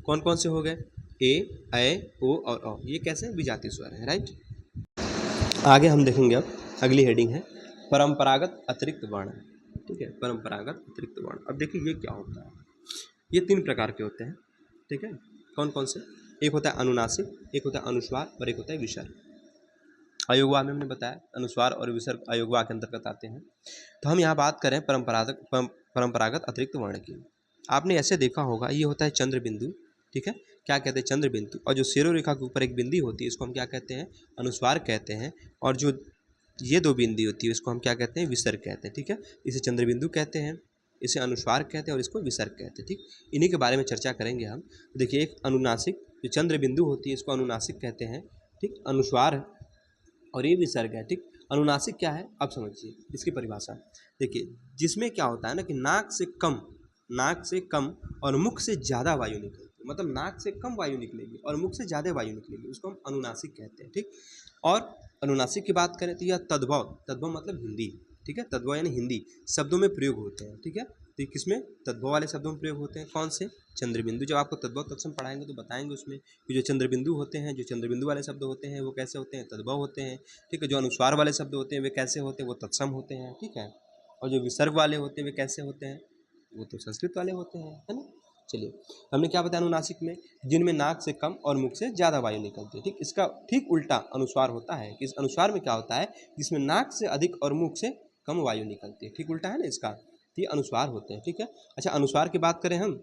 कौन कौन से हो गए, ए ओ और औ, ये कैसे विजातीय स्वर है, राइट। आगे हम देखेंगे अब अगली हेडिंग है परंपरागत अतिरिक्त वर्ण, ठीक है। परंपरागत अतिरिक्त वर्ण, अब देखिए ये क्या होता है, ये 3 प्रकार के होते हैं, ठीक है। कौन कौन से, एक होता है अनुनासिक, एक होता है अनुस्वार और एक होता है विसर्ग। अयोगवा में हमने बताया अनुस्वार और विसर्ग अयोगवा के अंतर्गत आते हैं। तो हम यहाँ बात करें परंपरागत अतिरिक्त वर्ण की। आपने ऐसे देखा होगा, ये होता है चंद्र बिंदु, ठीक है। क्या कहते हैं, चंद्र बिंदु। और जो सिरो रेखा के ऊपर एक बिंदी होती है इसको हम क्या कहते हैं, अनुस्वार कहते हैं। और जो ये 2 बिंदी होती है इसको हम क्या कहते हैं, विसर्ग कहते हैं, ठीक है। इसे चंद्र बिंदु कहते हैं, इसे अनुस्वार कहते हैं और इसको विसर्ग कहते हैं, ठीक। इन्हीं के बारे में चर्चा करेंगे हम। देखिए एक अनुनासिक जो चंद्र बिंदु होती है इसको अनुनासिक कहते हैं, ठीक। अनुस्वार और ये विसर्ग है, ठीक। अनुनासिक क्या है, अब समझिए इसकी परिभाषा। देखिए जिसमें क्या होता है ना कि नाक से कम और मुख से ज़्यादा वायु निकलती है, मतलब नाक से कम वायु निकलेगी और मुख से ज़्यादा वायु निकलेगी, उसको हम अनुनासिक कहते हैं, ठीक। और अनुनासिक की बात करें तो यह तद्भव मतलब हिंदी, ठीक है। तद्भव यानी हिंदी शब्दों में प्रयोग होते हैं, ठीक है। तो ये किसमें, तद्भव वाले शब्दों में प्रयोग होते हैं। कौन से, चंद्रबिंदु। जब आपको तद्भव तत्सम पढ़ाएंगे तो बताएंगे उसमें कि जो चंद्रबिंदु होते हैं, जो चंद्रबिंदु वाले शब्द होते हैं वो कैसे होते हैं, तद्भव होते हैं, ठीक है। जो अनुस्वार वाले शब्द होते हैं वे कैसे होते हैं, वो तत्सम होते हैं, ठीक है। और जो विसर्ग वाले होते हैं वे कैसे होते हैं, वो तो संस्कृत वाले होते हैं, है ना। चलिए हमने क्या बताया, अनुनासिक में जिनमें नाक से कम और मुख से ज़्यादा वायु निकलती है, ठीक। इसका ठीक उल्टा अनुस्वार होता है कि इस अनुस्वार में क्या होता है, जिसमें नाक से अधिक और मुख से कम वायु निकलती है, ठीक उल्टा है ना इसका, तो ये अनुस्वार होते हैं, ठीक है। अच्छा अनुस्वार की बात करें हम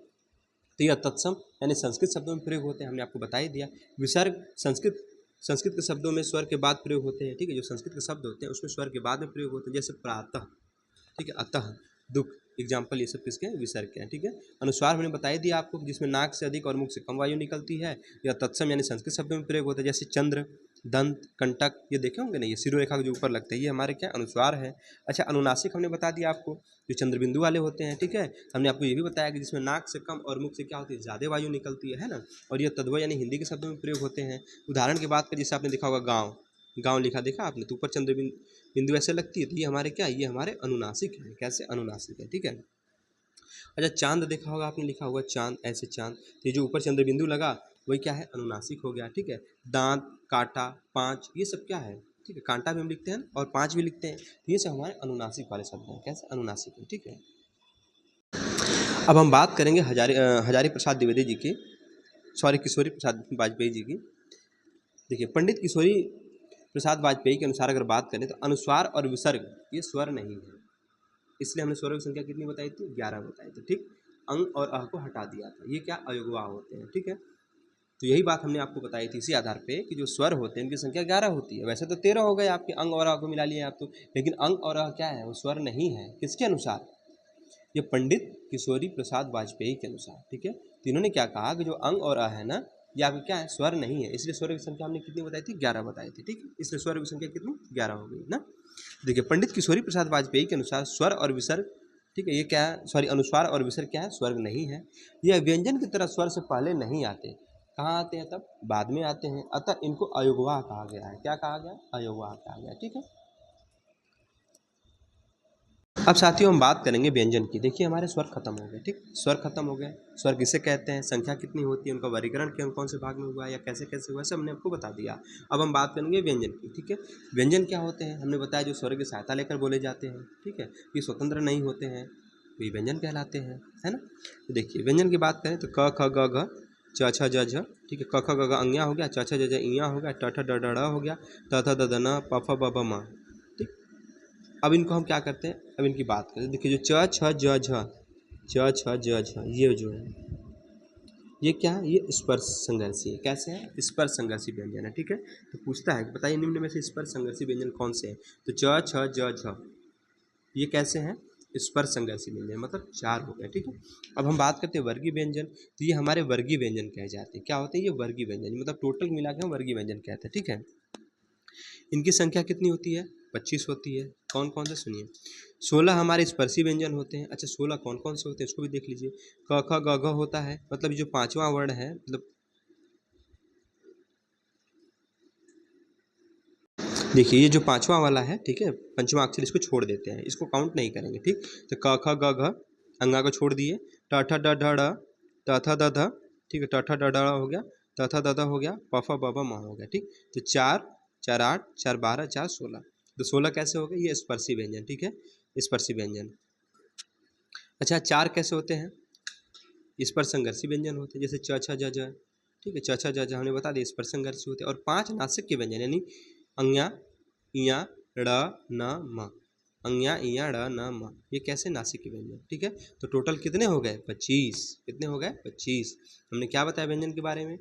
तो यह तत्सम यानी संस्कृत शब्दों में प्रयोग होते हैं, हमने आपको बता ही दिया। विसर्ग संस्कृत संस्कृत के शब्दों में स्वर के बाद प्रयोग होते हैं, ठीक है। जो संस्कृत के शब्द होते हैं उसमें स्वर के बाद में प्रयोग होते हैं, जैसे प्रातः, ठीक है, अतः, दुख, एग्जाम्पल ये सब किसके हैं, विसर्ग के हैं, ठीक है। अनुस्वार मैंने बताई दिया आपको, जिसमें नाक से अधिक और मुख से कम वायु निकलती है, या तत्सम यानी संस्कृत शब्दों में प्रयोग होता है, जैसे चंद्र, दंत, कंटक, ये देखे होंगे ना, ये शिरोरेखा के जो ऊपर लगते हैं, ये हमारे क्या अनुस्वार है। अच्छा, अनुनासिक हमने बता दिया आपको, जो चंद्रबिंदु वाले होते हैं, ठीक है। हमने आपको ये भी बताया कि जिसमें नाक से कम और मुख से क्या होती है, ज़्यादा वायु निकलती है ना। और ये तद्वय यानी हिंदी के शब्दों में प्रयोग होते हैं। उदाहरण की बात करें, जैसे आपने देखा होगा गाँव, गाँव लिखा देखा आपने, तो ऊपर चंद्रबिंदु ऐसे लगती है, तो ये हमारे क्या, ये हमारे अनुनासिक है। कैसे, अनुनासिक है, ठीक है। अच्छा, चांद देखा होगा आपने, लिखा होगा चांद, ऐसे चांद, तो ये जो ऊपर चंद्रबिंदु लगा वही क्या है, अनुनासिक हो गया, ठीक है। दांत, कांटा, पाँच, ये सब क्या है, ठीक है। कांटा भी हम लिखते हैं और पाँच भी लिखते हैं, तो ये सब हमारे अनुनासिक वाले शब्द हैं। कैसे, अनुनासिक है, ठीक है। अब हम बात करेंगे हजारी प्रसाद द्विवेदी जी की, सॉरी किशोरी प्रसाद वाजपेयी जी की। देखिए, पंडित किशोरी प्रसाद वाजपेयी के अनुसार अगर बात करें तो अनुस्वार और विसर्ग ये स्वर नहीं है, इसलिए हमने स्वरों की संख्या कितनी बताई थी, 11 बताई थी, ठीक। अंग और अह को हटा दिया था, ये क्या, अयोगवा होते हैं, ठीक है। तो यही बात हमने आपको बताई थी इसी आधार पे कि जो स्वर होते हैं उनकी संख्या 11 होती है। वैसे तो 13 हो गए आपके, अंग और अह को मिला लिए आप तो, लेकिन अंग और अह क्या है, वो स्वर नहीं है। किसके अनुसार, ये पंडित किशोरी प्रसाद वाजपेयी के अनुसार, ठीक है। तो इन्होंने क्या कहा कि जो अंग और अ है ना, ये आपका क्या है, स्वर नहीं है, इसलिए स्वर की संख्या हमने कितनी बताई थी, 11 बताई थी, ठीक है। इसलिए स्वर की संख्या कितनी, 11 हो गई ना। देखिए, पंडित किशोरी प्रसाद वाजपेयी के अनुसार स्वर और विसर्ग, ठीक है, ये क्या है, सॉरी, अनुस्वार और विसर्ग क्या है, स्वर्ग नहीं है। यह व्यंजन की तरह स्वर से पहले नहीं आते, कहाँ आते हैं, तब बाद में आते हैं, अतः इनको अयोगवाह कहा गया है। क्या कहा गया, अयोगवाह कहा गया, ठीक है। अब साथियों हम बात करेंगे व्यंजन की। देखिए, हमारे स्वर खत्म हो गए, ठीक, स्वर खत्म हो गए। स्वर किसे कहते हैं, संख्या कितनी होती है, उनका वर्गीकरण कौन कौन से भाग में हुआ है या कैसे कैसे हुआ, सब हमने आपको बता दिया। अब हम बात करेंगे व्यंजन की, ठीक है। व्यंजन क्या होते हैं, हमने बताया जो स्वर की सहायता लेकर बोले जाते हैं, ठीक है, ये स्वतंत्र नहीं होते हैं, तो ये व्यंजन कहलाते हैं, है ना। तो देखिए, व्यंजन की बात करें तो क ख ग घ च छ ज झ, ठीक है, क ख ग घ अंग्या हो गया, च छ ज झ इया हो गया, ट ठ ड ढ ड़ हो गया, त थ द ध न, प फ ब भ म, ठीक। अब इनको हम क्या करते हैं, अब इनकी बात करें, देखिए जो च छ ज झ, च छ ज झ, ये जो है, ये क्या है, ये स्पर्श संघर्षी है। कैसे है, स्पर्श संघर्षी व्यंजन है, ठीक है। तो पूछता है कि बताइए निम्न में से स्पर्श संघर्षी व्यंजन कौन से हैं, तो च छ ज झ, ये कैसे हैं, स्पर्श संघर्षी व्यंजन, मतलब 4 हो गए, ठीक है। अब हम बात करते हैं वर्गीय व्यंजन, तो ये हमारे वर्गीय व्यंजन कहे जाते हैं। क्या होते हैं ये, वर्गीय व्यंजन, मतलब टोटल मिला के हम वर्गीय व्यंजन कहते हैं, ठीक है। इनकी संख्या कितनी होती है, 25 होती है। कौन कौन से, सुनिए, 16 हमारे स्पर्शी व्यंजन होते हैं। अच्छा, 16 कौन कौन से होते हैं, इसको भी देख लीजिए। क ख ग घ होता है, मतलब जो पांचवा वर्ण है, मतलब देखिए ये जो पांचवा वाला है, ठीक है, पंचमा अक्षर इसको छोड़ देते हैं, इसको काउंट नहीं करेंगे, ठीक। तो क ख ग घ अंगा को छोड़ दिए, ट ठ ड ढ ड़, त थ द ध, ठीक है, ट ठ ड ढ हो गया, त थ द ध हो गया, प फ ब भ म हो गया, ठीक। तो 4 4 8 4 12 4 16, तो 16 कैसे हो गए, ये स्पर्शी व्यंजन, ठीक है, स्पर्शी व्यंजन। अच्छा, 4 कैसे होते हैं, स्पर्श संघर्षी व्यंजन होते हैं, जैसे च छ ज झ, ठीक है, च छ ज झ हमने बता दिया स्पर्श संघर्षी होते हैं। और 5 नासिक के व्यंजन, यानी अंग्या, इया, ड़, न, म, अंग्या, इया, ड़, न, म, ये कैसे, नासिक के व्यंजन, ठीक है। तो टोटल कितने हो गए, 25, कितने हो गए, 25। हमने क्या बताया व्यंजन के बारे में,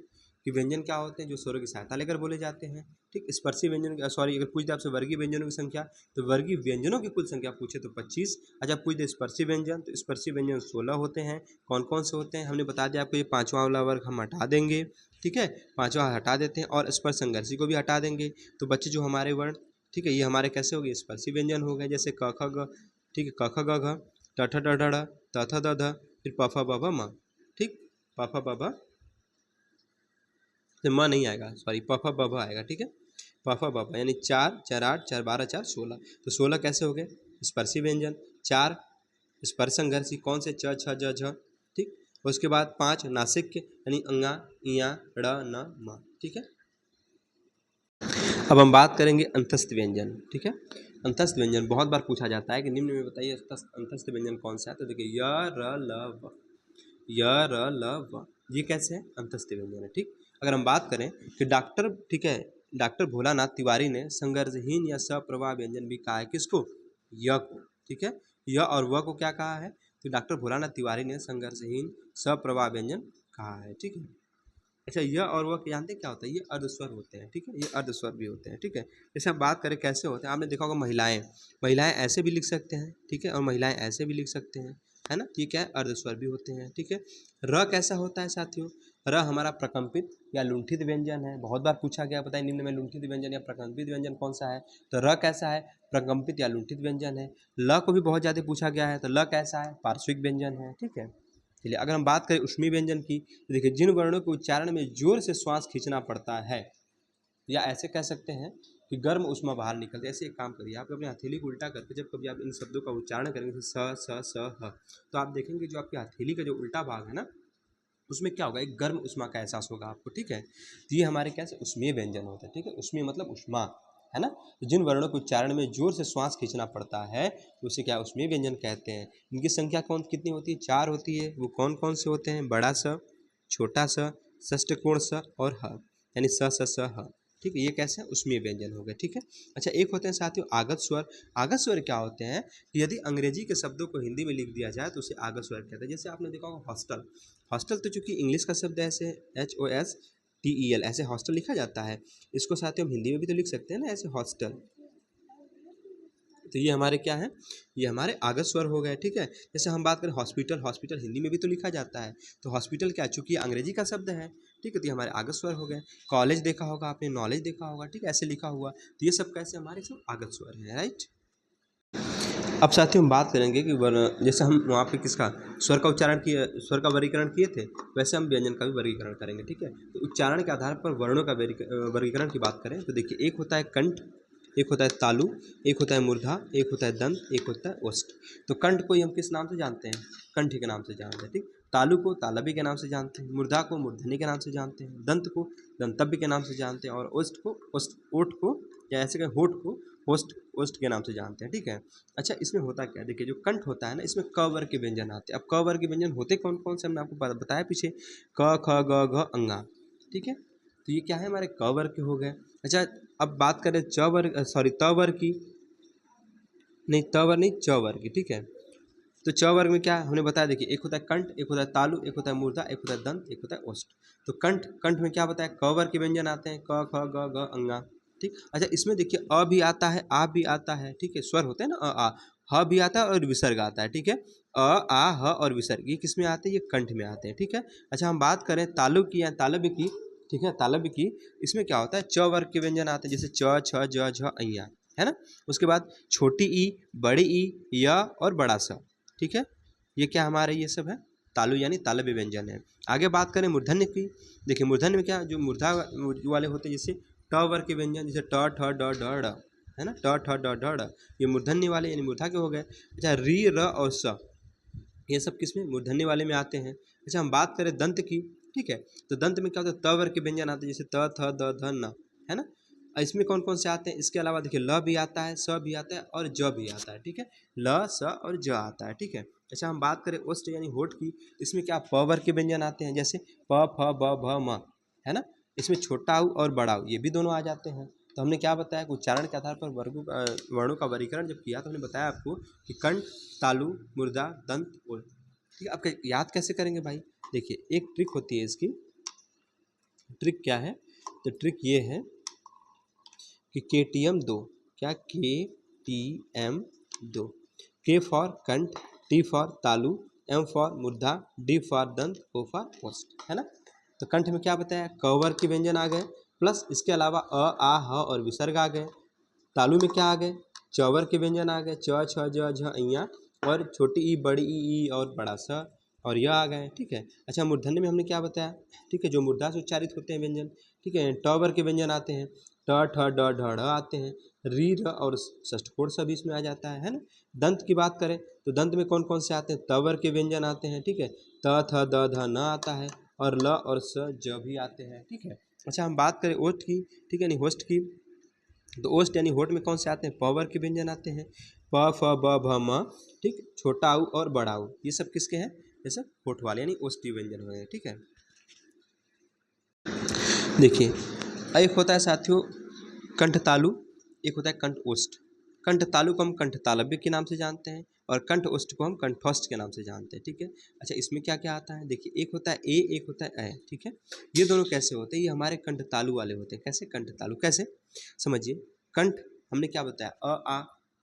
कि व्यंजन क्या होते हैं, जो स्वरों की सहायता लेकर बोले जाते हैं, ठीक। स्पर्शी व्यंजन, सॉरी, अगर पूछ दे आपसे वर्गीय व्यंजनों की संख्या, तो वर्गीय व्यंजनों की कुल संख्या पूछे तो 25। अच्छा, पूछ दे स्पर्शी व्यंजन, तो स्पर्शी व्यंजन 16 होते हैं। कौन कौन से होते हैं, हमने बता दिया आपको, ये पांचवा वाला वर्ग हम हटा देंगे, ठीक है, पांचवा हटा देते हैं और स्पर्श संघर्षी को भी हटा देंगे, तो बच्चे जो हमारे वर्ण, ठीक है, ये हमारे कैसे हो गए, स्पर्शी व्यंजन हो गए, जैसे क ख ग, ठीक है, क ख ग घ, ट ठ ड ढ ड़, त थ द ध, फिर प फ ब भ म, ठीक, प फ ब भ, म नहीं आएगा, सॉरी, प फ ब भ आएगा, ठीक है, प फ ब भ, यानी 4 4 8 4 12 4 16, तो 16 कैसे हो गए, स्पर्शी व्यंजन। 4 स्पर्श संघर्षी, कौन से, च छ ज झ, ठीक। उसके बाद 5 नासिक के, यानी अंगा, इया, ड़, न, म, ठीक है। अब हम बात करेंगे अंतस्थ व्यंजन, ठीक है। अंतस्थ व्यंजन बहुत बार पूछा जाता है कि निम्न में बताइए अंतस्थ व्यंजन कौन सा है, तो देखिए य र ल व, य र ल व, ये कैसे है, अंतस्थ व्यंजन है, ठीक। अगर हम बात करें कि डॉक्टर, ठीक है, डॉक्टर भोलानाथ तिवारी ने संघर्षहीन या सप्रवाह व्यंजन भी कहा है, किसको, य को, ठीक है, य और व को क्या कहा है, तो डॉक्टर भोलानाथ तिवारी ने संघर्षहीन सप्रवाह व्यंजन कहा है, ठीक है। अच्छा, यह और वह जानते हैं क्या होता है? ये अर्धस्वर होते हैं, ठीक है, ये अर्धस्वर भी होते हैं, ठीक है। जैसे हम बात करें कैसे होते हैं, आपने देखा होगा महिलाएं, महिलाएं ऐसे भी लिख सकते हैं, ठीक है, और महिलाएं ऐसे भी लिख सकते हैं, है ना। ये क्या है? अर्धस्वर भी होते हैं, ठीक है। र कैसा होता है साथियों? र हमारा प्रकंपित या लुंठित व्यंजन है। बहुत बार पूछा गया, बताइए निम्न में लुंठित व्यंजन या प्रकंपित व्यंजन कौन सा है? तो र कैसा है? प्रकंपित या लुंठित व्यंजन है। ल को भी बहुत ज़्यादा पूछा गया है, तो ल कैसा है? पार्श्विक व्यंजन है, ठीक है। चलिए, अगर हम बात करें ऊष्मीय व्यंजन की, तो देखिए जिन वर्णों के उच्चारण में जोर से श्वास खींचना पड़ता है, या ऐसे कह सकते हैं कि गर्म ऊष्मा बाहर निकलती है। ऐसे एक काम करिए, आप अपने हथेली को उल्टा करके जब कभी आप इन शब्दों का उच्चारण करेंगे, स ह, तो आप देखेंगे जो आपकी हथेली का जो उल्टा भाग है ना, उसमें क्या होगा? एक गर्म ऊष्मा का एहसास होगा आपको, ठीक है। तो ये हमारे कैसे ऊष्मीय व्यंजन होते हैं, ठीक है। ऊष्मीय मतलब ऊष्मा, है ना। तो जिन वर्णों के उच्चारण में जोर से श्वास खींचना पड़ता है, तो उसे क्या ऊष्मीय व्यंजन कहते हैं। इनकी संख्या कौन कितनी होती है? 4 होती है। वो कौन कौन से होते हैं? बड़ा स, छोटा स, षष्ठकोण स और ह, यानी स स स ह, ठीक है। ये कैसे हैं? ऊष्मीय व्यंजन हो गए, ठीक है। अच्छा, एक होते हैं साथियों आगत स्वर। आगत स्वर क्या होते हैं कि यदि अंग्रेजी के शब्दों को हिंदी में लिख दिया जाए तो उसे आगत स्वर कहते हैं। जैसे आपने देखा होगा हॉस्टल, हॉस्टल तो चूंकि इंग्लिश का शब्द है, ऐसे HOSTEL ऐसे हॉस्टल लिखा जाता है, इसको साथियों हम हिंदी में भी तो लिख सकते हैं ना, ऐसे हॉस्टल। तो ये हमारे क्या है? ये हमारे आगत स्वर हो गए, ठीक है। जैसे हम बात करें हॉस्पिटल, हॉस्पिटल हिंदी में भी तो लिखा जाता है, तो हॉस्पिटल क्या, चूंकि अंग्रेजी का शब्द है, ठीक है, तो ये हमारे आगत स्वर हो गए। कॉलेज देखा होगा आपने, नॉलेज देखा होगा, ठीक है, ऐसे लिखा हुआ, तो ये सब कैसे हमारे सब आगत स्वर हैं, राइट। अब साथियों हम बात करेंगे कि जैसे हम वहाँ पे किसका स्वर का उच्चारण किए, स्वर का वर्गीकरण किए थे, वैसे हम व्यंजन का भी वर्गीकरण करेंगे, ठीक है। तो उच्चारण के आधार पर वर्णों का वर्गीकरण की बात करें तो देखिए, एक होता है कंठ, एक होता है तालु, एक होता है मूर्धा, एक होता है दंत, एक होता है ओष्ठ। तो कंठ को हम किस नाम से जानते हैं? कंठ के नाम से जानते हैं, ठीक। तालु को तालव्य के नाम से जानते हैं, मूर्धा को मूर्धनि के नाम से जानते हैं, दंत को दंतव्य के नाम से जानते हैं, और ओष्ठ को ओठ को, या ऐसे कहें होठ को ओष्ठ ओष्ठ के नाम से जानते हैं, ठीक है। अच्छा, इसमें होता क्या है? देखिए जो कंठ होता है ना, इसमें क वर्ग के व्यंजन आते हैं। अब क वर्ग के व्यंजन होते कौन कौन से, हमने आपको बताया पीछे, क ख ग घ अंगा, ठीक है। तो ये क्या है? हमारे क वर्ग के हो गए। अच्छा, अब बात करें त वर्ग की, नहीं त वर्ग नहीं, च वर्ग की, ठीक है। तो च वर्ग में क्या हमने बताया, देखिए एक होता है कंठ, एक होता है तालु, एक होता है मूर्धा, एक होता है दंत, एक होता है ओष्ठ। तो कंठ, कंठ में क्या बताया? क वर्ग के व्यंजन आते हैं, क ख ग घ अंगा, ठीक। अच्छा, इसमें देखिए अ भी आता है, आ भी आता है, ठीक है, स्वर होते हैं ना अ आ, ह भी आता है और विसर्ग आता है, ठीक है। अ आ ह और विसर्ग ये किस में आते हैं? ये कंठ में आते हैं, ठीक है। अच्छा, हम बात करें तालु की या तालव्य की, ठीक है, तालव्य की, इसमें क्या होता है? च वर्ग के व्यंजन आते हैं, जैसे च छ ज झ अइया, है ना। उसके बाद छोटी ई, बड़ी ई, य और बड़ा स, ठीक है। ये क्या हमारे ये सब है? तालु यानी तालव्य व्यंजन है। आगे बात करें मूर्धन्य की, देखिए मूर्धन्य में क्या, जो मूर्धा वाले होते हैं, जैसे ट वर्ग के व्यंजन, जैसे ट ठ ड ढ ड़, है ना, ट ठ ड ढ ड़, ये मूर्धन्य वाले यानी मूर्धा के हो गए। अच्छा, री र और स, ये सब किसमें? मूर्धन्य वाले में आते हैं। अच्छा, हम बात करें दंत की, ठीक है, तो दंत में क्या होता है? त वर्ग के व्यंजन आते हैं, जैसे त थ द ध न, है ना। इसमें कौन कौन से आते हैं? इसके अलावा देखिए ल भी आता है, स भी आता है और ज भी आता है, ठीक है, ल स और ज आता है, ठीक है। अच्छा, हम बात करें ओष्ठ यानी होठ की, इसमें क्या प वर्ग के व्यंजन आते हैं, जैसे प फ ब भ म, है ना। इसमें छोटा ऊ और बड़ा ऊ ये भी दोनों आ जाते हैं। तो हमने क्या बताया कि उच्चारण के आधार पर वर्णों का वर्गीकरण जब किया, तो हमने बताया आपको कि कंठ, तालु, मूर्धा, दंत, ओष्ठ, ठीक है। आप याद कैसे करेंगे भाई? देखिए एक ट्रिक होती है इसकी, ट्रिक क्या है? तो ट्रिक ये है कि KTM 2, क्या KTM 2, K फॉर कंठ, T फॉर तालु, M फॉर मूर्धा, D फॉर दंत, O फॉर ओष्ठ, है ना। तो कंठ में क्या बताया? क वर्ग के व्यंजन आ गए, प्लस इसके अलावा अ आ ह और विसर्ग आ गए। तालु में क्या आ गए? च वर्ग के व्यंजन आ गए, च छ ज झ अइया, और छोटी ई, बड़ी ई और बड़ा स, और यह आ गए, ठीक है। अच्छा, मूर्धन्य में हमने क्या बताया? ठीक है, जो मूर्धा से उच्चारित होते हैं व्यंजन, ठीक है, ट वर्ग के व्यंजन आते हैं, ट ठ ड ढ ढ आते हैं, री र और षष्ठकोण सभी इसमें आ जाता है ना। दंत की बात करें तो दंत में कौन कौन से आते हैं? त वर्ग के व्यंजन आते हैं, ठीक है, त थ द ध न आता है, और ल और स ज भी आते हैं, ठीक है। अच्छा, हम बात करें ओष्ठ की, ठीक है, यानी होष्ठ की, तो ओष्ठ यानी होठ में कौन से आते हैं? प वर्ग के व्यंजन आते हैं, प फ ब भ म, ठीक, छोटा ऊ और बड़ा ऊ, ये सब किसके हैं? ये सब होठ वाले यानी ओष्ठीय व्यंजन हुए हैं, ठीक है। देखिए, एक होता है साथियों कंठ तालु, एक होता है कंठ ओष्ठ। कंठ तालु को हम कंठ तालव्य के नाम से जानते हैं, और कंठोष्ठ को हम कंठोष्ठ के नाम से जानते हैं, ठीक है। अच्छा, इसमें क्या क्या आता है देखिए, एक होता है ए, एक होता है ए, ठीक है। ये दोनों कैसे होते हैं, ये हमारे कंठ तालु वाले होते हैं। कैसे कंठ तालु, कैसे समझिए। कंठ हमने क्या बताया, अ आ,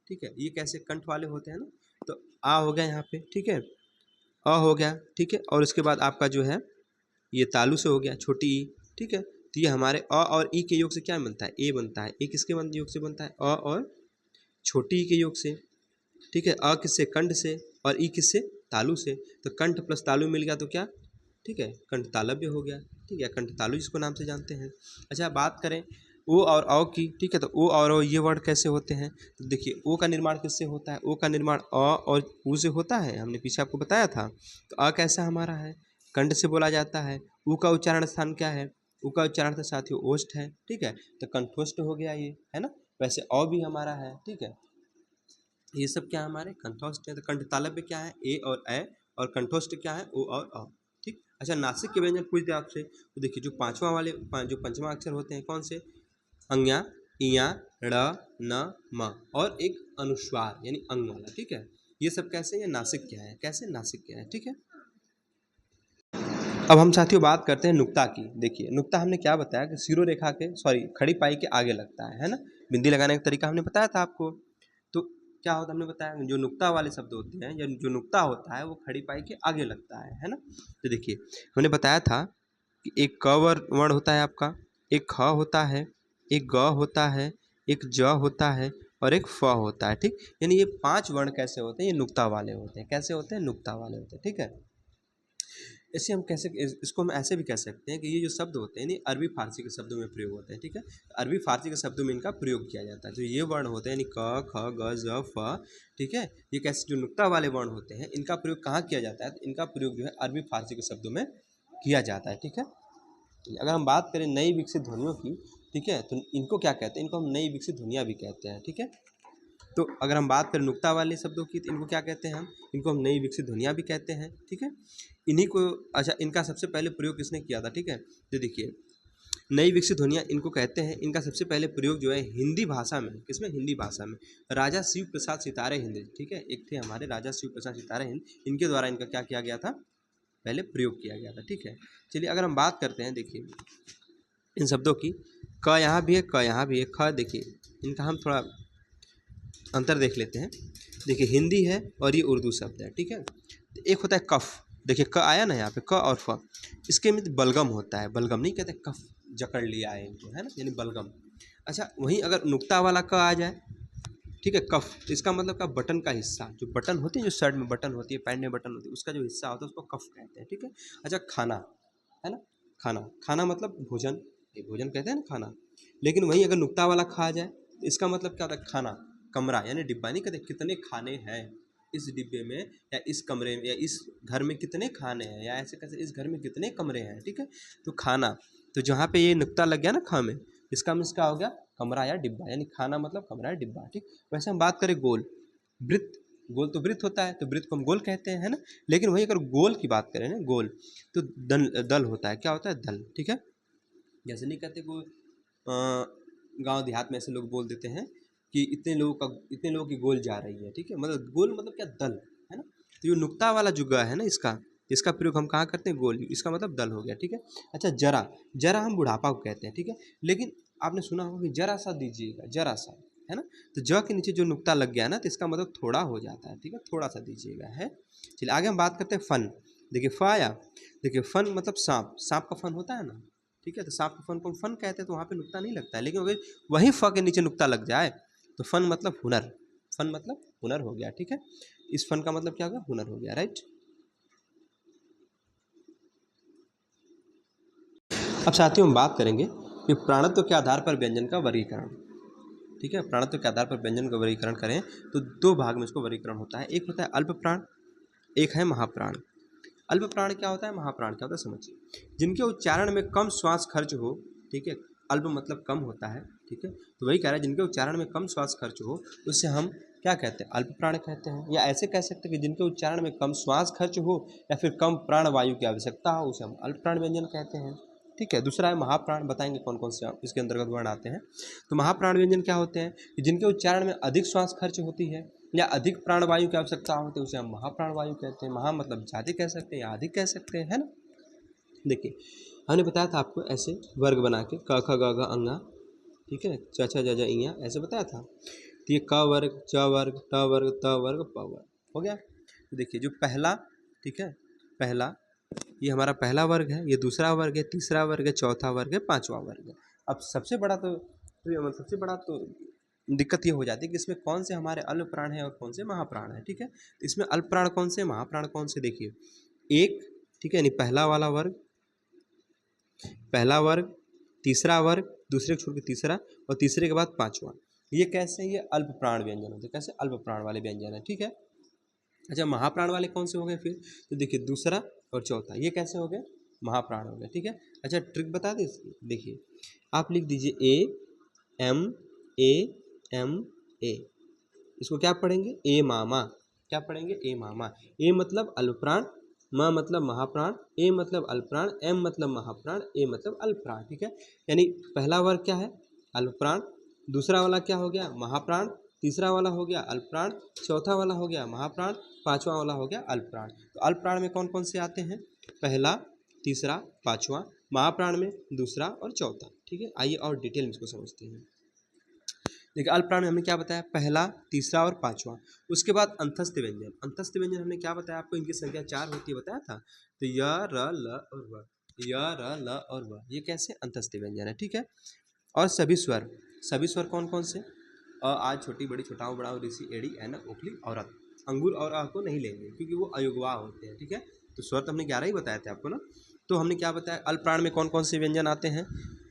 ठीक है, ये कैसे कंठ वाले होते हैं ना। तो आ हो गया यहाँ पे, ठीक है, अ हो गया, ठीक है, और उसके बाद आपका जो है ये तालु से हो गया छोटी ई, ठीक है। तो ये हमारे अ और ई के योग से क्या बनता है, ए बनता है। ए किसके योग से बनता है, अ और छोटी ई के योग से, ठीक है। अ किससे, कंठ से, और ई किससे, तालु से। तो कंठ प्लस तालु मिल गया तो क्या, ठीक है, कंठ तालव्य हो गया, ठीक है, कंठ तालु जिसको नाम से जानते हैं। अच्छा, बात करें ओ और औ की, ठीक है, तो ओ और औ ये वर्ड कैसे होते हैं, तो देखिए ओ का निर्माण किससे होता है, ओ का निर्माण अ और उ से होता है, हमने पीछे आपको बताया था। तो अ कैसा हमारा है, कंठ से बोला जाता है। उ का उच्चारण स्थान क्या है, उ का उच्चारण तो साथियों ओष्ठ है, ठीक है, तो कंठोष्ठ हो गया ये, है ना। वैसे औ भी हमारा है, ठीक है, ये सब क्या है हमारे कंठोष्ठ है। तो कंठ तालव्य क्या है, ए और ए, और कंठोष्ठ क्या है, ओ और अ, ठीक। अच्छा, नासिक के व्यंजन पूछ दे आपसे, तो देखिए जो पांचवा वाले जो पंचमा अक्षर होते हैं कौन से, अंग्या, इया, ड़, न, म, और एक अनुस्वार यानी अंग वाला, ठीक है। ये सब कैसे, ये नासिक क्या है, कैसे नासिक क्या है, ठीक है। अब हम साथियों बात करते हैं नुक्ता की। देखिए नुक्ता हमने क्या बताया कि सिरो रेखा के, सॉरी, खड़ी पाई के आगे लगता है ना। बिंदी लगाने का तरीका हमने बताया था आपको। तो क्या होता है, हमने बताया जो नुक्ता वाले शब्द होते हैं या जो नुक्ता होता है वो खड़ी पाई के आगे लगता है ना। तो देखिए हमने बताया था कि एक क वर्ण होता है आपका, एक ख होता है, एक ग होता है, एक ज होता है, और एक फ होता है, ठीक। यानी ये 5 वर्ण कैसे होते हैं, ये नुक्ता वाले होते हैं। कैसे होते हैं, नुक्ता वाले होते हैं, ठीक है। ऐसे हम कैसे, इसको हम ऐसे भी कह सकते हैं कि ये जो शब्द होते हैं ये अरबी फारसी के शब्दों में प्रयोग होते हैं, ठीक है। अरबी फारसी के शब्दों में इनका प्रयोग किया जाता है। जो ये वर्ण होते हैं यानी क, ख, ग, ज, फ, ठीक है, ये कैसे जो नुक्ता वाले वर्ण होते हैं इनका प्रयोग कहाँ किया जाता है, तो इनका प्रयोग जो है अरबी फारसी के शब्दों में किया जाता है, ठीक है। अगर हम बात करें नई विकसित ध्वनियों की, ठीक है, तो इनको क्या कहते हैं, इनको हम नई विकसित ध्वनियाँ भी कहते हैं, ठीक है। तो अगर हम बात करें नुक्ता वाले शब्दों की, तो इनको क्या कहते हैं हम, इनको हम नई विकसित ध्वनियाँ भी कहते हैं, ठीक है। इन्हीं को, अच्छा, इनका सबसे पहले प्रयोग किसने किया था, ठीक है। तो देखिए नई विकसित ध्वनियाँ इनको कहते हैं, इनका सबसे पहले प्रयोग जो है हिंदी भाषा में, किसमें, हिंदी भाषा में, राजा शिव प्रसाद सितारे हिंद, ठीक है, एक थे हमारे राजा शिव प्रसाद सितारे हिंद, इनके द्वारा इनका क्या किया गया था, पहले प्रयोग किया गया था, ठीक है। चलिए अगर हम बात करते हैं, देखिए इन शब्दों की, क यहाँ भी है, क यहाँ भी है, ख, देखिए इनका हम थोड़ा अंतर देख लेते हैं। देखिए हिंदी है और ये उर्दू शब्द है, ठीक है। तो एक होता है कफ, देखिए क आया ना यहाँ पे, क और फ, इसके में बलगम होता है, बलगम नहीं कहते, कफ जकड़ लिया है इनको, है ना, यानी बलगम। अच्छा, वहीं अगर नुक्ता वाला क आ जाए, ठीक है, कफ, तो इसका मतलब का बटन का हिस्सा, जो बटन होती है, जो शर्ट में बटन होती है, पैंट में बटन होती है, उसका जो हिस्सा होता है उसको कफ कहते हैं, ठीक है। अच्छा, खाना है ना, खाना, खाना मतलब भोजन, ये भोजन कहते हैं ना खाना। लेकिन वहीं अगर नुक्ता वाला खा आ जाए तो इसका मतलब क्या होता है, खाना, कमरा यानी डिब्बा नहीं कहते, कितने खाने हैं इस डिब्बे में, या इस कमरे में, या इस घर में कितने खाने हैं, या ऐसे कैसे इस घर में कितने कमरे हैं, ठीक है। तो खाना, तो जहाँ पे ये नुक्ता लग गया ना ख में, इसका मीन्स क्या हो गया, कमरा या डिब्बा, यानी खाना मतलब कमरा या डिब्बा, ठीक। वैसे हम बात करें गोल, वृत्त, गोल तो वृत्त होता है, तो वृत्त को हम गोल कहते हैं, है ना। लेकिन वहीं अगर गोल की बात करें ना, गोल, तो दल होता है, क्या होता है, दल, ठीक है। जैसे नहीं कहते को, गांव देहात में ऐसे लोग बोल देते हैं कि इतने लोगों की गोल जा रही है, ठीक है, मतलब गोल मतलब क्या, दल, है ना। तो ये नुक्ता वाला जो ग है ना, इसका प्रयोग हम कहाँ करते हैं, गोल, इसका मतलब दल हो गया, ठीक है। अच्छा, जरा, जरा हम बुढ़ापा को कहते हैं, ठीक है। लेकिन आपने सुना होगा कि जरा सा दीजिएगा, जरा सा, है ना। तो ज के नीचे जो नुक्ता लग गया ना, तो इसका मतलब थोड़ा हो जाता है, ठीक है, थोड़ा सा दीजिएगा, है। चलिए आगे हम बात करते हैं फन। देखिए फ आया, देखिए फन मतलब सांप, सांप का फन होता है ना, ठीक है। तो सांप के फन को हम फन कहते हैं, तो वहाँ पे नुक्ता नहीं लगता है। लेकिन अगर वहीं फ के नीचे नुक्ता लग जाए तो फन मतलब हुनर, फन मतलब हुनर हो गया, ठीक है। इस फन का मतलब क्या हो गया, हुनर हो गया, राइट। अब साथियों हम बात करेंगे कि प्राणत्व के आधार पर व्यंजन का वर्गीकरण, ठीक है। प्राणत्व के आधार पर व्यंजन का वर्गीकरण करें तो 2 भाग में इसको वर्गीकरण होता है। एक होता है अल्प प्राण, एक है महाप्राण। अल्प प्राण क्या होता है, महाप्राण क्या होता है, समझिए। जिनके उच्चारण में कम श्वास खर्च हो, ठीक है, अल्प मतलब कम होता है, ठीक है। तो वही कह रहा है, जिनके उच्चारण में कम श्वास खर्च हो उससे हम क्या कहते हैं, अल्प प्राण कहते हैं। या ऐसे कह सकते हैं कि जिनके उच्चारण में कम श्वास खर्च हो या फिर कम प्राण वायु की आवश्यकता हो, उसे हम अल्प प्राण व्यंजन कहते हैं, ठीक है। दूसरा है महाप्राण, बताएंगे कौन कौन से इसके अंतर्गत वर्ण आते हैं। तो महाप्राण व्यंजन क्या होते हैं कि जिनके उच्चारण में अधिक श्वास खर्च होती है, या अधिक प्राणवायु की आवश्यकता होती है उसे हम महाप्राणवायु कहते हैं। महा मतलब ज़्यादा कह सकते हैं या अधिक कह सकते हैं, है ना। देखिए हमने बताया था आपको ऐसे वर्ग बना के क ख ग घ अंगा, ठीक है, च छ ज झ इया ऐसे बताया था। तो ये क वर्ग, च वर्ग, ट वर्ग, त वर्ग, प वर्ग हो गया। तो देखिए जो पहला, ठीक है, पहला ये हमारा पहला वर्ग है, ये दूसरा वर्ग है, तीसरा वर्ग है, चौथा वर्ग है, पांचवा वर्ग है। अब सबसे बड़ा तो दिक्कत ये हो जाती है कि इसमें कौन से हमारे अल्प प्राण है और कौन से महाप्राण है, ठीक है। तो इसमें अल्प प्राण कौन से, महाप्राण कौन से, देखिए एक, ठीक है, यानी पहला वाला वर्ग, पहला वर्ग, तीसरा वर्ग, दूसरे को छोड़ के तीसरा, और तीसरे के बाद पांचवा, ये कैसे, ये अल्प प्राण व्यंजन होते हैं। कैसे, अल्प प्राण वाले व्यंजन है, ठीक है। अच्छा महाप्राण वाले कौन से हो गए फिर, तो देखिए दूसरा और चौथा, ये कैसे हो गए, महाप्राण हो गए, ठीक है। अच्छा ट्रिक बता दें इसकी, देखिए आप लिख दीजिए एम ए एम ए, इसको क्या पढ़ेंगे, ए मामा, क्या पढ़ेंगे, ए मामा। ए मतलब अल्पप्राण, म मतलब महाप्राण, ए मतलब अल्पप्राण, एम मतलब महाप्राण, ए मतलब अल्पप्राण, ठीक है। यानी पहला वर्ग क्या है, अल्पप्राण, दूसरा वाला क्या हो गया, महाप्राण, तीसरा वाला हो गया अल्पप्राण, चौथा वाला हो गया महाप्राण, पांचवा वाला हो गया अल्पप्राण। तो अल्पप्राण में कौन कौन से आते हैं, पहला, तीसरा, पांचवा, महाप्राण में दूसरा और चौथा, ठीक है। आइए और डिटेल में इसको समझते हैं। देखिए अल्पप्राण में हमने क्या बताया, पहला, तीसरा और पांचवा। उसके बाद अंतस्थ व्यंजन, अंतस्थ व्यंजन हमने क्या बताया आपको, इनकी संख्या 4 होती है बताया था। तो य र ल और व, य र ल और व, ये कैसे अंतस्थ व्यंजन है, ठीक है। और सभी स्वर, सभी स्वर कौन कौन से, अ आ छोटी बड़ी छोटाऊ बड़ा ऋषि एड़ी ऐनक ओखली औरत। अंगूर और आ को नहीं लेंगे क्योंकि वो अयुग्वा होते हैं, ठीक है। तो स्वर तो हमने 11 ही बताए थे आपको ना। तो हमने क्या बताया, अल्पप्राण में कौन कौन से व्यंजन आते हैं,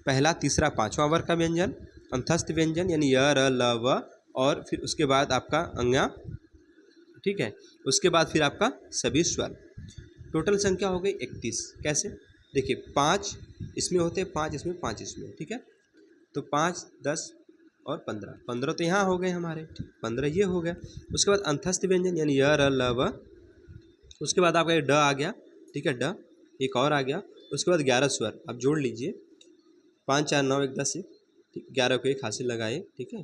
पहला, तीसरा, पांचवा वर्ग का व्यंजन, अंतस्थ व्यंजन यानी य र ल व, और फिर उसके बाद आपका अंगा, ठीक है। उसके बाद फिर आपका सभी स्वर। टोटल संख्या हो गई 31। कैसे, देखिए 5 इसमें होते हैं, 5 इसमें, 5 इसमें, ठीक है। तो 5, 10 और 15, 15 तो यहाँ हो गए हमारे, 15 ये हो गए। उसके बाद अंतस्थ व्यंजन यानी य र ल व, उसके बाद आपका ड आ गया, ठीक है, ड एक और आ गया। उसके बाद 11 स्वर आप जोड़ लीजिए, 5 4 9 1 10 ठीक, 11 को एक हासिल लगाए, ठीक है।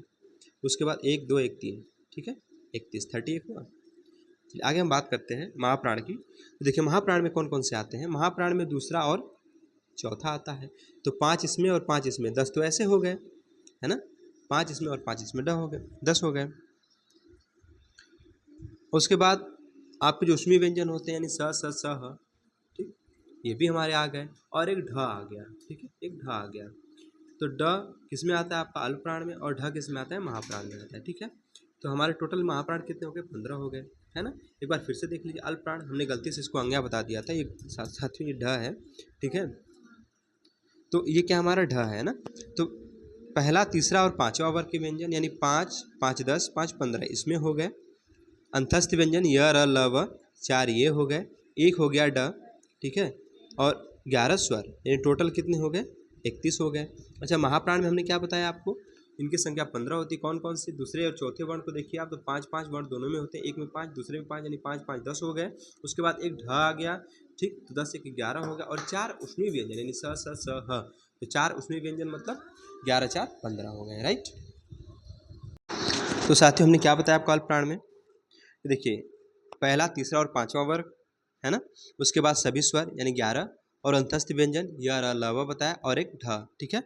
उसके बाद 1 2 1 3, ठीक है, 31, 31 हुआ। चलिए आगे हम बात करते हैं महाप्राण की। तो देखिए महाप्राण में कौन कौन से आते हैं, महाप्राण में दूसरा और चौथा आता है। तो 5 इसमें और 5 इसमें, 10 तो ऐसे हो गए, है ना, 5 इसमें और 5 इसमें, 10 हो गए, 10 हो गए। उसके बाद आपके जो उसमें व्यंजन होते हैं यानी स स स ह, ठीक, ये भी हमारे आ गए। और एक ढ आ गया, ठीक है, एक ढ आ गया। तो ड किस में आता है आपका, अल्पप्राण में, और ढ किस में आता है, महाप्राण में आता है, ठीक है। तो हमारे टोटल महाप्राण कितने हो गए, 15 हो गए, है ना। एक बार फिर से देख लीजिए, अल्पप्राण हमने गलती से इसको अंग्या बता दिया था, ये साथ साथ में ये ढ है, ठीक है। तो ये क्या हमारा ढ है ना। तो पहला, तीसरा और पांचवा वर्ग के व्यंजन यानी 5 5 10 5 15 इसमें हो गए। अंतस्थ व्यंजन य र ल व, 4 ये हो गए, एक हो गया ड, ठीक है, और 11 स्वर यानी टोटल कितने हो गए, 31 हो गए। अच्छा महाप्राण में हमने क्या बताया आपको, इनकी संख्या 15 होती है। कौन कौन सी, दूसरे और चौथे वर्ण को देखिए आप, तो 5 5 वर्ण दोनों में होते हैं, एक में 5 दूसरे में 5 यानी 5 5 10 हो गए। उसके बाद एक ढ आ गया, ठीक, तो 10 1 11 हो गया। और 4 उसमें व्यंजन यानी स स स ह, तो 4 उसमें व्यंजन मतलब 11 4 15 हो गए, राइट। तो साथियों हमने क्या बताया आपको अल्पप्राण में, देखिए पहला, तीसरा और पांचवा वर्ग, है ना। उसके बाद सभी स्वर यानी 11, और अंतस्थ व्यंजन य र ल व बताया, और एक ढ, ठीक है,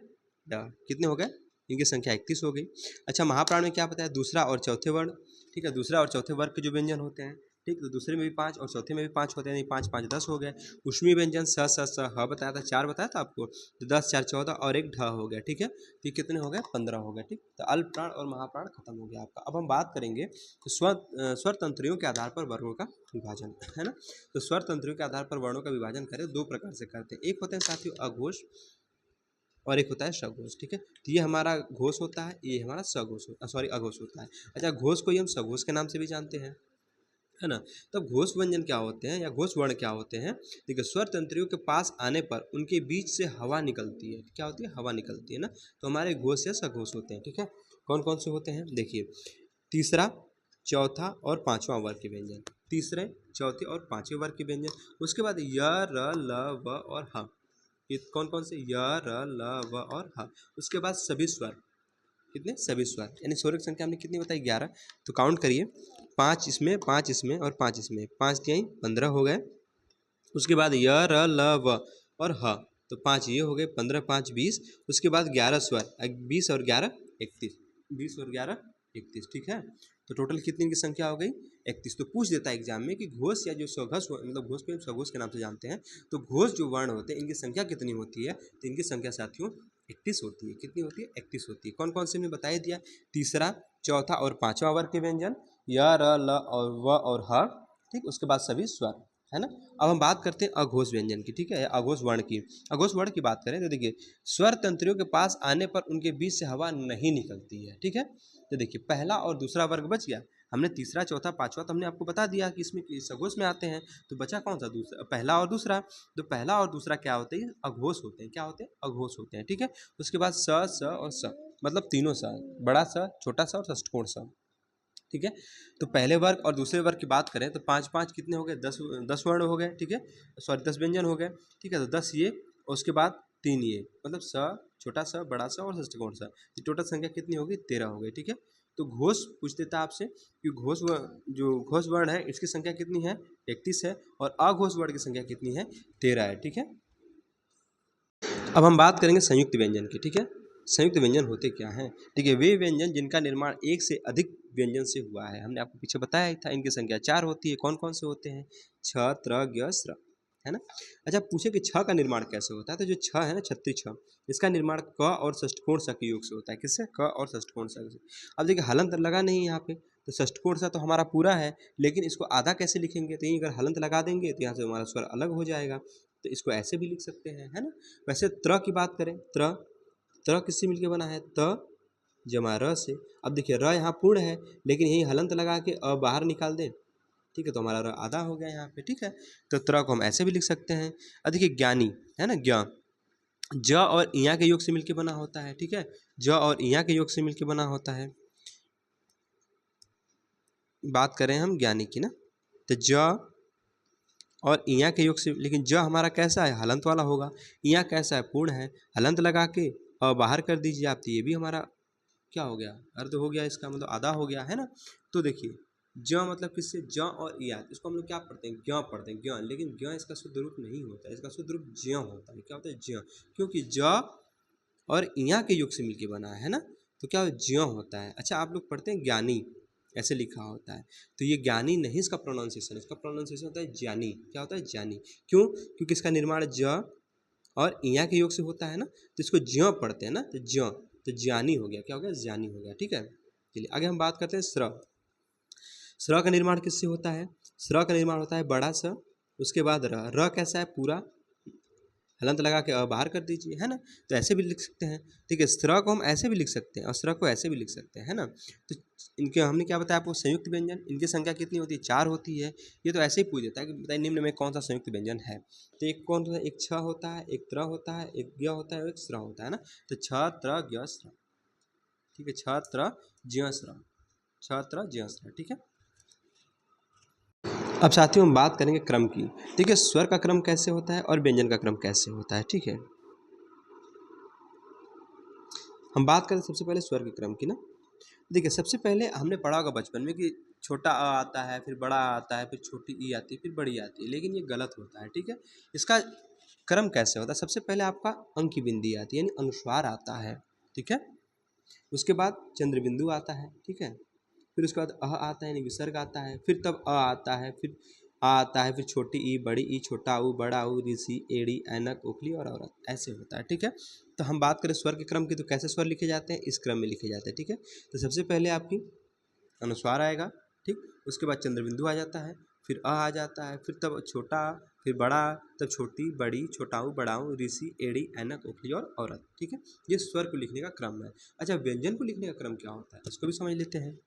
ढ कितने हो गए, इनकी संख्या 31 हो गई। अच्छा महाप्राण में क्या बताया, दूसरा और चौथे वर्ण, ठीक है, दूसरा और चौथे वर्ग के जो व्यंजन होते हैं, ठीक, तो दूसरे में भी 5 और चौथे में भी 5 होते हैं, यानी 5 5 10 हो गए। उसमें व्यंजन स स स ह बताया था, 4 बताया था आपको, तो 10 4 14 और एक ढ हो गया, ठीक है। तो ये कितने हो गए, 15 हो गए, ठीक। तो अल्पप्राण और महाप्राण खत्म हो गया आपका। अब हम बात करेंगे तो स्वर तंत्रियों के आधार पर वर्णों का विभाजन, है ना। तो स्वर तंत्रियों के आधार पर वर्णों का विभाजन करें, दो प्रकार से करते हैं, एक होते हैं साथियों अघोष और एक होता है सघोष, ठीक है। तो ये हमारा घोष होता है, ये हमारा सघोष सॉरी अघोष होता है। अच्छा घोष को ही हम सघोष के नाम से भी जानते हैं, है ना। तब घोष व्यंजन क्या होते हैं या घोष वर्ण क्या होते हैं, देखिए स्वर तंत्रियों के पास आने पर उनके बीच से हवा निकलती है, क्या होती है, हवा निकलती है ना। तो हमारे घोष या सघोष होते हैं, ठीक है। कौन कौन से होते हैं, देखिए तीसरा, चौथा और पांचवा वर्ग के व्यंजन, तीसरे, चौथे और पांचवें वर्ग के व्यंजन। उसके बाद य र ल व और ह, ये कौन कौन से, य र ल व और ह। उसके बाद सभी स्वर, कितने? सभी स्वर। यानी स्वरिक संख्या हमने कितनी बताई? 11। तो काउंट करिए, 5 इसमें, 5 इसमें और 5 इसमें, 5 तिहाई 15 हो गए। उसके बाद य, र, ल, व और ह, तो 5 ये हो गए, 15 5 20। उसके बाद 11 स्वर, 20 और 11 31, 20 और 11 31, ठीक है। तो टोटल कितनी की संख्या हो गई? 31। तो पूछ देता है एग्जाम में कि घोष या जो स्वघोष, मतलब घोष को स्वघोष के नाम से जानते हैं, तो घोष जो वर्ण होते हैं इनकी संख्या कितनी होती है? तो इनकी संख्या साथियों 31 होती है। कितनी होती है? 31 होती है। कौन कौन से हमने बता ही दिया, तीसरा, चौथा और पांचवा वर्ग के व्यंजन, य, र, ल और व और ह, ठीक। उसके बाद सभी स्वर, है ना। अब हम बात करते हैं अघोष व्यंजन की, ठीक है, अघोष वर्ण की। अघोष वर्ण की बात करें तो देखिए, स्वर तंत्रियों के पास आने पर उनके बीच से हवा नहीं निकलती है, ठीक है। तो देखिए, पहला और दूसरा वर्ग बच गया। हमने तीसरा, चौथा, पांचवा तो हमने आपको बता दिया कि इसमें सघोष में आते हैं। तो बचा कौन सा? दूसरा, पहला और दूसरा। तो पहला और दूसरा क्या होते हैं? अघोष होते हैं। क्या होते हैं? अघोष होते हैं, ठीक है। उसके बाद स, और स, मतलब तीनों स, बड़ा स, छोटा स और षष्ठकोण स, ठीक है। तो पहले वर्ग और दूसरे वर्ग की बात करें तो 5 5 कितने हो गए? 10 वर्ण हो गए, ठीक है। सॉरी 10 व्यंजन हो गए, ठीक है। तो 10 ये और उसके बाद 3 ये, मतलब स, छोटा सा, बड़ा सा और षष्ठकोण सा, ये टोटल संख्या कितनी होगी? 13 हो गई, ठीक है। तो घोष पूछ देता है आपसे कि जो घोष वर्ण है इसकी संख्या कितनी है? 31 है। और अघोष वर्ण की संख्या कितनी है? 13 है, ठीक है। अब हम बात करेंगे संयुक्त व्यंजन की, ठीक है। संयुक्त व्यंजन होते क्या हैं? ठीक है, वे व्यंजन जिनका निर्माण एक से अधिक व्यंजन से हुआ है। हमने आपको पीछे बताया ही था, इनकी संख्या 4 होती है। कौन कौन से होते हैं? छ, त्र, ज्ञ, स्र, है ना। अच्छा, पूछे कि छ का निर्माण कैसे होता है, तो जो छ है ना, छत्ती छ, इसका निर्माण क और षष्ठकोण स के योग से होता है। किससे? क और षष्ठकोण स से। अब देखिए, हलंत लगा नहीं यहाँ पे, तो षष्ठकोण सा तो हमारा पूरा है, लेकिन इसको आधा कैसे लिखेंगे? तो यहीं अगर हलंत लगा देंगे तो यहाँ से हमारा स्वर अलग हो जाएगा, तो इसको ऐसे भी लिख सकते हैं, है ना। वैसे त्र की बात करें, त्र, त्र किससे मिलके बना है? त जमा र से। अब देखिए, र यहाँ पूर्ण है, लेकिन यही हलंत लगा के अ बाहर निकाल दें, ठीक है, तो हमारा र आधा हो गया यहाँ पे, ठीक है। तो त्र को हम ऐसे भी लिख सकते हैं। अब देखिए, ज्ञानी है ना, ज्ञ, ज और इया के योग से मिलके बना होता है, ठीक है। ज और इया के योग से मिलके बना होता है। बात करें हम ज्ञानी की ना, तो ज और इया के योग से, लेकिन ज हमारा कैसा है? हलंत वाला होगा। इया कैसा है? पूर्ण है। हलंत लगा के बाहर कर दीजिए आप, तो ये भी हमारा क्या हो गया? अर्ध हो गया, इसका मतलब आधा हो गया, है ना। तो देखिए, ज मतलब किससे? ज और इया, इसको हम लोग क्या पढ़ते हैं? ज्ञ पढ़ते हैं, ज्ञ। लेकिन ज्ञ इसका शुद्ध रूप नहीं होता है, इसका शुद्ध रूप ज्य होता है। क्या होता है? ज्य, क्योंकि ज और इया के योग से मिलके बना है ना, तो क्या ज्य होता है। अच्छा, आप लोग पढ़ते हैं ज्ञानी, ऐसे लिखा होता है, तो ये ज्ञानी नहीं, इसका प्रोनाउंसिएशन, इसका प्रोनाउंसिएशन होता है ज्ञानी। क्या होता है? ज्ञानी। क्यों? क्योंकि इसका निर्माण ज और इया के योग से होता है ना, तो इसको ज्य पढ़ते हैं ना, तो ज्य, तो ज्ञानी हो गया। क्या हो गया? ज्ञानी हो गया, ठीक है। चलिए आगे हम बात करते हैं स्र। स्र का निर्माण किससे होता है? स्र का निर्माण होता है बड़ा स, उसके बाद र। र कैसा है? पूरा, हलंत लगा के बाहर कर दीजिए, है ना। तो ऐसे भी लिख सकते हैं, ठीक है। स्र को हम ऐसे भी लिख सकते हैं और स्र को ऐसे भी लिख सकते हैं, है ना। तो इनके हमने क्या बताया आपको? संयुक्त व्यंजन, इनकी संख्या कितनी होती है? 4 होती है। ये तो ऐसे ही पूछ देता है कि बताइए निम्न में कौन सा संयुक्त व्यंजन है। तो एक कौन होता है? एक छ होता है, एक त्र होता है, एक ज्ञ होता है और एक स्र होता है ना। तो छ, त्र, ज्ञ, स्र, ठीक है। छ, त्र, ज्ञ, स्र, छ, त्र, ज्ञ, स्र, ठीक है। अब साथियों हम बात करेंगे क्रम की, ठीक है। स्वर का क्रम कैसे होता है और व्यंजन का क्रम कैसे होता है, ठीक है। हम बात करें सबसे पहले स्वर के क्रम की ना। देखिए, सबसे पहले हमने पढ़ा होगा बचपन में कि छोटा अ आता है, फिर बड़ा आ आता है, फिर छोटी ई आती है, फिर बड़ी आती है, लेकिन ये गलत होता है, ठीक है। इसका क्रम कैसे होता है? सबसे पहले आपका अंक की बिंदी आती है, यानी अनुस्वार आता है, ठीक है। उसके बाद चंद्र बिंदु आता है, ठीक है। फिर उसके बाद अह आता है, यानी विसर्ग आता है, फिर तब अ आता है, फिर आ आता है, फिर छोटी ई, बड़ी ई, छोटा ऊ, बड़ा ऊ, ऋषि, एड़ी, ऐनक, ओखली और औरत, ऐसे होता है, ठीक है। तो हम बात करें स्वर के क्रम की, तो कैसे स्वर लिखे जाते हैं? इस क्रम में लिखे जाते हैं, ठीक है। तो सबसे पहले आपकी अनुस्वार आएगा, ठीक। उसके बाद चंद्रबिंदु आ जाता है, फिर अ आ जाता है, फिर तब छोटा, फिर बड़ा, तब छोटी, बड़ी, छोटाऊ, बड़ाऊ, ऋषि, एड़ी, ऐनक, ओखली और औरत, ठीक है। ये स्वर को लिखने का क्रम है। अच्छा, व्यंजन को लिखने का क्रम क्या होता है, उसको भी समझ लेते हैं।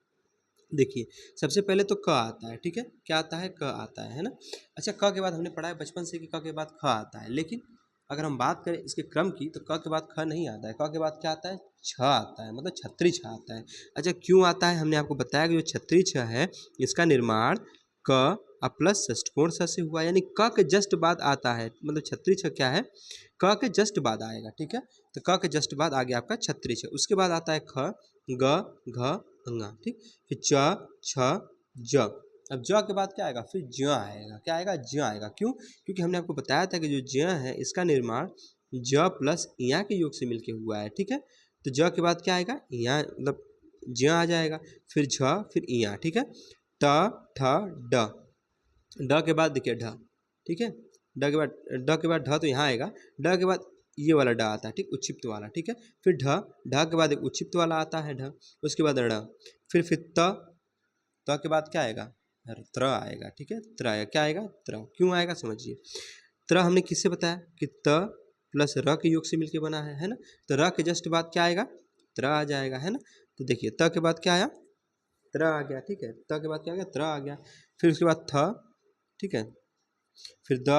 देखिए, सबसे पहले तो क आता है, ठीक है। क्या आता है? क आता है ना। अच्छा, क के बाद हमने पढ़ा है बचपन से कि क के बाद ख आता है, लेकिन अगर हम बात करें इसके क्रम की, तो क के बाद ख नहीं आता है, क के बाद क्या आता है? छ आता है, मतलब छत्री छ आता है। अच्छा, क्यों आता है? हमने आपको बताया कि जो छत्री छ है, इसका निर्माण क प्लस षष्ठकोण स से हुआ, यानी क के जस्ट बाद आता है, मतलब छत्री छ क्या है? क के जस्ट बाद आएगा, ठीक है। तो क के जस्ट बाद आ गया आपका छत्रीस। उसके बाद आता है ख, ग, घ, अंगा, ठीक। फिर च, छ, ज। अब ज के बाद क्या आएगा, फिर ज आएगा। क्या आएगा, ज आएगा। क्यों? क्योंकि हमने आपको बताया था कि जो ज है इसका निर्माण ज प्लस इया के योग से मिलके हुआ है, ठीक है। तो ज के बाद क्या आएगा, इया, मतलब ज आ जाएगा। फिर झ, फिर इया, ठीक है। ट, ठ, ड। ड के बाद देखिए ढ, ठीक है। ड के बाद ढ तो यहाँ आएगा। ड के बाद ये वाला ड आता है, ठीक, उच्छिप्त वाला, ठीक है। फिर ढ, ढ के बाद एक उच्छिप्त वाला आता है ढ। उसके बाद ड़। फिर त के बाद क्या आएगा, त्र आएगा, ठीक है। त्र आएगा। क्या आएगा, त्र। क्यों आएगा समझिए। त्र हमने किससे बताया कि त प्लस र के योग से मिलके बना है ना। तो र के जस्ट बाद क्या आएगा, त्र आ जाएगा, है ना। तो देखिए त के बाद क्या आया, त्र आ गया, ठीक है। त के बाद क्या आ गया, त्र आ गया। फिर उसके बाद थ, ठीक है। फिर द,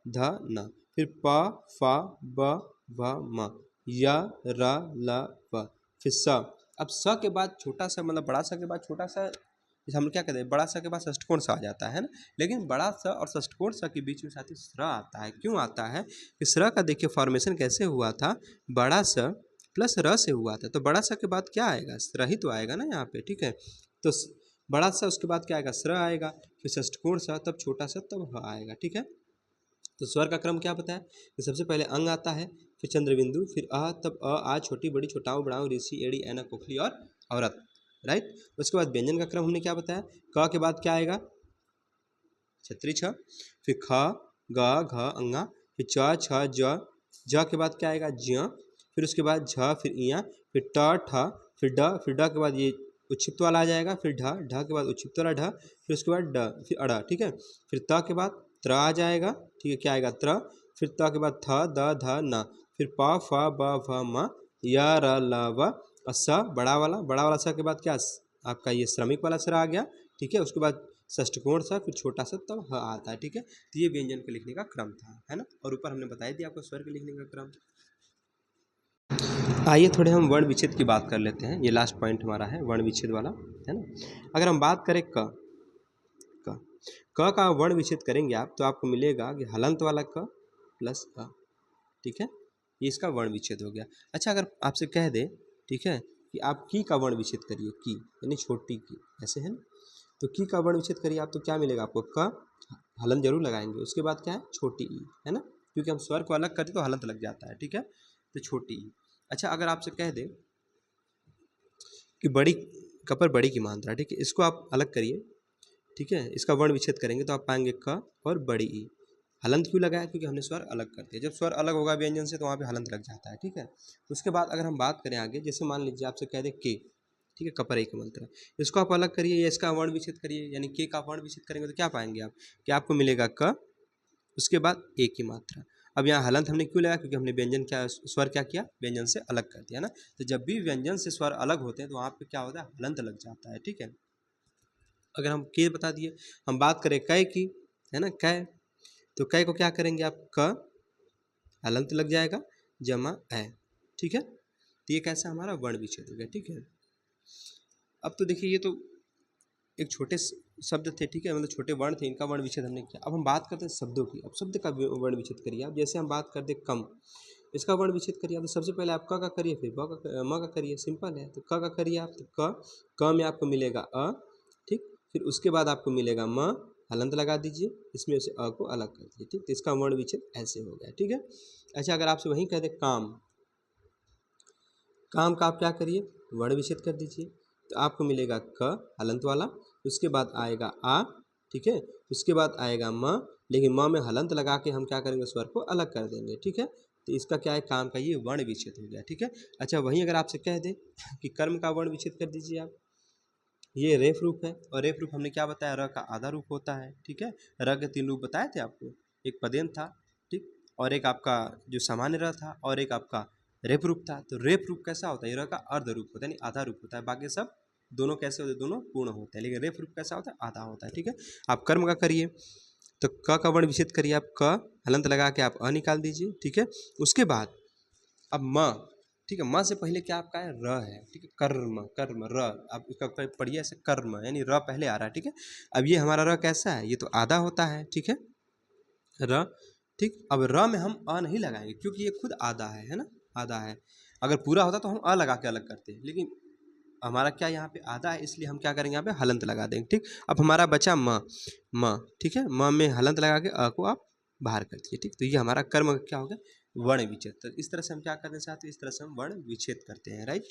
ध, न। फिर प, फ, ब, भ, म, य, र, ल, व। फिर स। अब स के बाद छोटा सा, मतलब बड़ा सा के बाद छोटा सा, जैसे हम क्या कहते हैं, बड़ा सा के बाद षष्ठकोण सा आ जाता है ना। लेकिन बड़ा सा और षष्ठकोण सा के बीच में साथी स्र आता है। क्यों आता है, कि स्र का देखिए फॉर्मेशन कैसे हुआ था, बड़ा सा प्लस र से हुआ था। तो बड़ा सा के बाद क्या आएगा, स्र ही तो आएगा ना यहाँ पे, ठीक है। तो बड़ा सा, उसके बाद क्या आएगा, स्र आएगा। फिर षष्ठकोण सा, तब छोटा सा, तब ह आएगा, ठीक है। तो स्वर का क्रम क्या पता है, कि सबसे पहले अंग आता है, फिर चंद्रबिंदु, फिर अ, तब अ, आ, छोटी बड़ी, छोटाऊ बड़ाऊ, ऋषि, एड़ी, ऐनक, ओखली और औरत, राइट। उसके बाद व्यंजन का क्रम हमने क्या बताया, क के बाद क्या आएगा, छत्री छ। फिर ख, ग, घ, अंगा। फिर च, छ, ज के बाद क्या आएगा, ज्य। फिर उसके बाद झ, फिर इया। फिर ट, ठ। फिर ड के बाद ये उच्छिप्त वाला आ जाएगा। फिर ढ के बाद उच्छिप्त वाला ढ। फिर उसके बाद ड, फिर अड़, ठीक है। फिर त के बाद त्र आ जाएगा, ठीक है। क्या आएगा, त्र। फिर त के बाद थ, द, ध, न। फिर प, फ, ब, भ, म, य, र, ल, व। और स, बड़ा वाला स के बाद क्या, आपका ये श्रमिक वाला स्वर आ गया, ठीक है। उसके बाद षष्ठकोण सा, फिर छोटा सा, तब ह आता है, ठीक है। तो ये व्यंजन के लिखने का क्रम था, है ना। और ऊपर हमने बताया दिया आपको स्वर के लिखने का क्रम। आइए थोड़े हम वर्ण विच्छेद की बात कर लेते हैं। ये लास्ट पॉइंट हमारा है वर्ण विच्छेद वाला, है ना। अगर हम बात करें क क का वर्ण विच्छेद करेंगे आप, तो आपको मिलेगा कि हलंत वाला क प्लस अ, ठीक है। ये इसका वर्ण विच्छेद हो गया। अच्छा, अगर आपसे कह दे, ठीक है, कि आप की का वर्ण विच्छेद करिए, की यानी छोटी की, ऐसे है ना। तो की का वर्ण विच्छेद करिए आप, तो क्या मिलेगा आपको, क, हलन जरूर लगाएंगे। उसके बाद क्या है, छोटी ई, है ना, क्योंकि हम स्वर को अलग करते तो हलंत लग जाता है, ठीक है। तो छोटी ई। अच्छा, अगर आपसे कह दे कि बड़ी क पर बड़ी की मात्रा, ठीक है, इसको आप अलग करिए, ठीक है। इसका वर्ण विच्छेद करेंगे तो आप पाएंगे क और बड़ी ई। हलंत क्यों लगाया, क्योंकि हमने स्वर अलग कर दिया। जब स्वर अलग होगा व्यंजन से तो वहाँ पे हलंत लग जाता है, ठीक है। उसके बाद अगर हम बात करें आगे, जैसे मान लीजिए आपसे कह दे के, ठीक है, कपर एक मंत्र, इसको आप अलग करिए या इसका वर्ण विच्छेद करिए, यानी के का वर्ण विच्छेद करेंगे तो क्या पाएंगे आप, कि आपको मिलेगा क, उसके बाद एक की मात्रा। अब यहाँ हलंत हमने क्यों लगाया, क्योंकि हमने व्यंजन क्या, स्वर क्या किया, व्यंजन से अलग कर दिया ना। तो जब भी व्यंजन से स्वर अलग होते हैं तो वहाँ पे क्या होता है, हलंत लग जाता है, ठीक है। अगर हम के बता दिए, हम बात करें कै की, है ना, कै, तो कै को क्या करेंगे आप, क हलंत लग जाएगा जमा ए, ठीक है। तो ये कैसा हमारा वर्ण विच्छेद हो गया, ठीक है। अब तो देखिए ये तो एक छोटे शब्द थे, ठीक है, मतलब छोटे वर्ण थे, इनका वर्ण विच्छेद हमने किया। अब हम बात करते हैं शब्दों की। अब शब्द का वर्ण विच्छेद करिए आप। जैसे हम बात करते कम, इसका वर्ण विच्छेद करिए आप, तो सबसे पहले आप क का करिए, फिर म का करिए, सिंपल है। तो क का करिए आप, तो क में आपको मिलेगा अ, ठीक। फिर उसके बाद आपको मिलेगा म, हलंत लगा दीजिए, इसमें से अ को अलग कर दीजिए, ठीक। तो इसका वर्ण विच्छेद ऐसे हो गया, ठीक है। अच्छा, अगर आपसे वहीं कह दे काम, काम का आप क्या करिए, वर्ण विच्छेद कर दीजिए। तो आपको मिलेगा क हलंत वाला, उसके बाद आएगा आ, ठीक है। उसके बाद आएगा म, लेकिन म में हलंत लगा के हम क्या करेंगे, स्वर को अलग कर देंगे, ठीक है। तो इसका क्या है, काम का ये वर्ण विच्छेद हो गया, ठीक है। अच्छा, वहीं अगर आपसे कह दे कि कर्म का वर्ण विच्छेद कर दीजिए आप, ये रेफ रूप है, और रेफ रूप हमने क्या बताया, र का आधा रूप होता है, ठीक है। र के 3 रूप बताए थे आपको, एक पदेन था, ठीक, और एक आपका जो सामान्य र था, और एक आपका रेफ रूप था। तो रेफ रूप कैसा होता है, र का अर्ध रूप होता है, यानी आधा रूप होता है। बाकी सब दोनों कैसे होते हैं, दोनों पूर्ण होते हैं, लेकिन रेफ रूप कैसा होता है, आधा होता है, ठीक है। आप कर्म का करिए, तो क का वर्ण विच्छेद करिए आप, क हलंत लगा के आप अ निकाल दीजिए, ठीक है। उसके बाद अब म, ठीक है, म से पहले क्या आपका है, र है, ठीक है। कर्म, कर्म, र, आप इसका पढ़िए ऐसे, कर्म यानी र पहले आ रहा है, ठीक है। अब ये हमारा र कैसा है, ये तो आधा होता है, ठीक है, र, ठीक। अब र में हम अ नहीं लगाएंगे, क्योंकि ये खुद आधा है ना। आधा है। अगर पूरा होता तो हम अ लगा के अलग करते, लेकिन हमारा क्या यहाँ पे आधा है, इसलिए हम क्या करेंगे यहाँ पे हलंत लगा देंगे। ठीक, अब हमारा बचा म। म, ठीक है, म में हलंत लगा के अ को आप बाहर कर दिए। ठीक, तो ये हमारा कर्म क्या हो गया, वर्ण विच्छेद। तो इस तरह से हम क्या करना चाहते हैं, इस तरह से हम वर्ण विच्छेद करते हैं। राइट।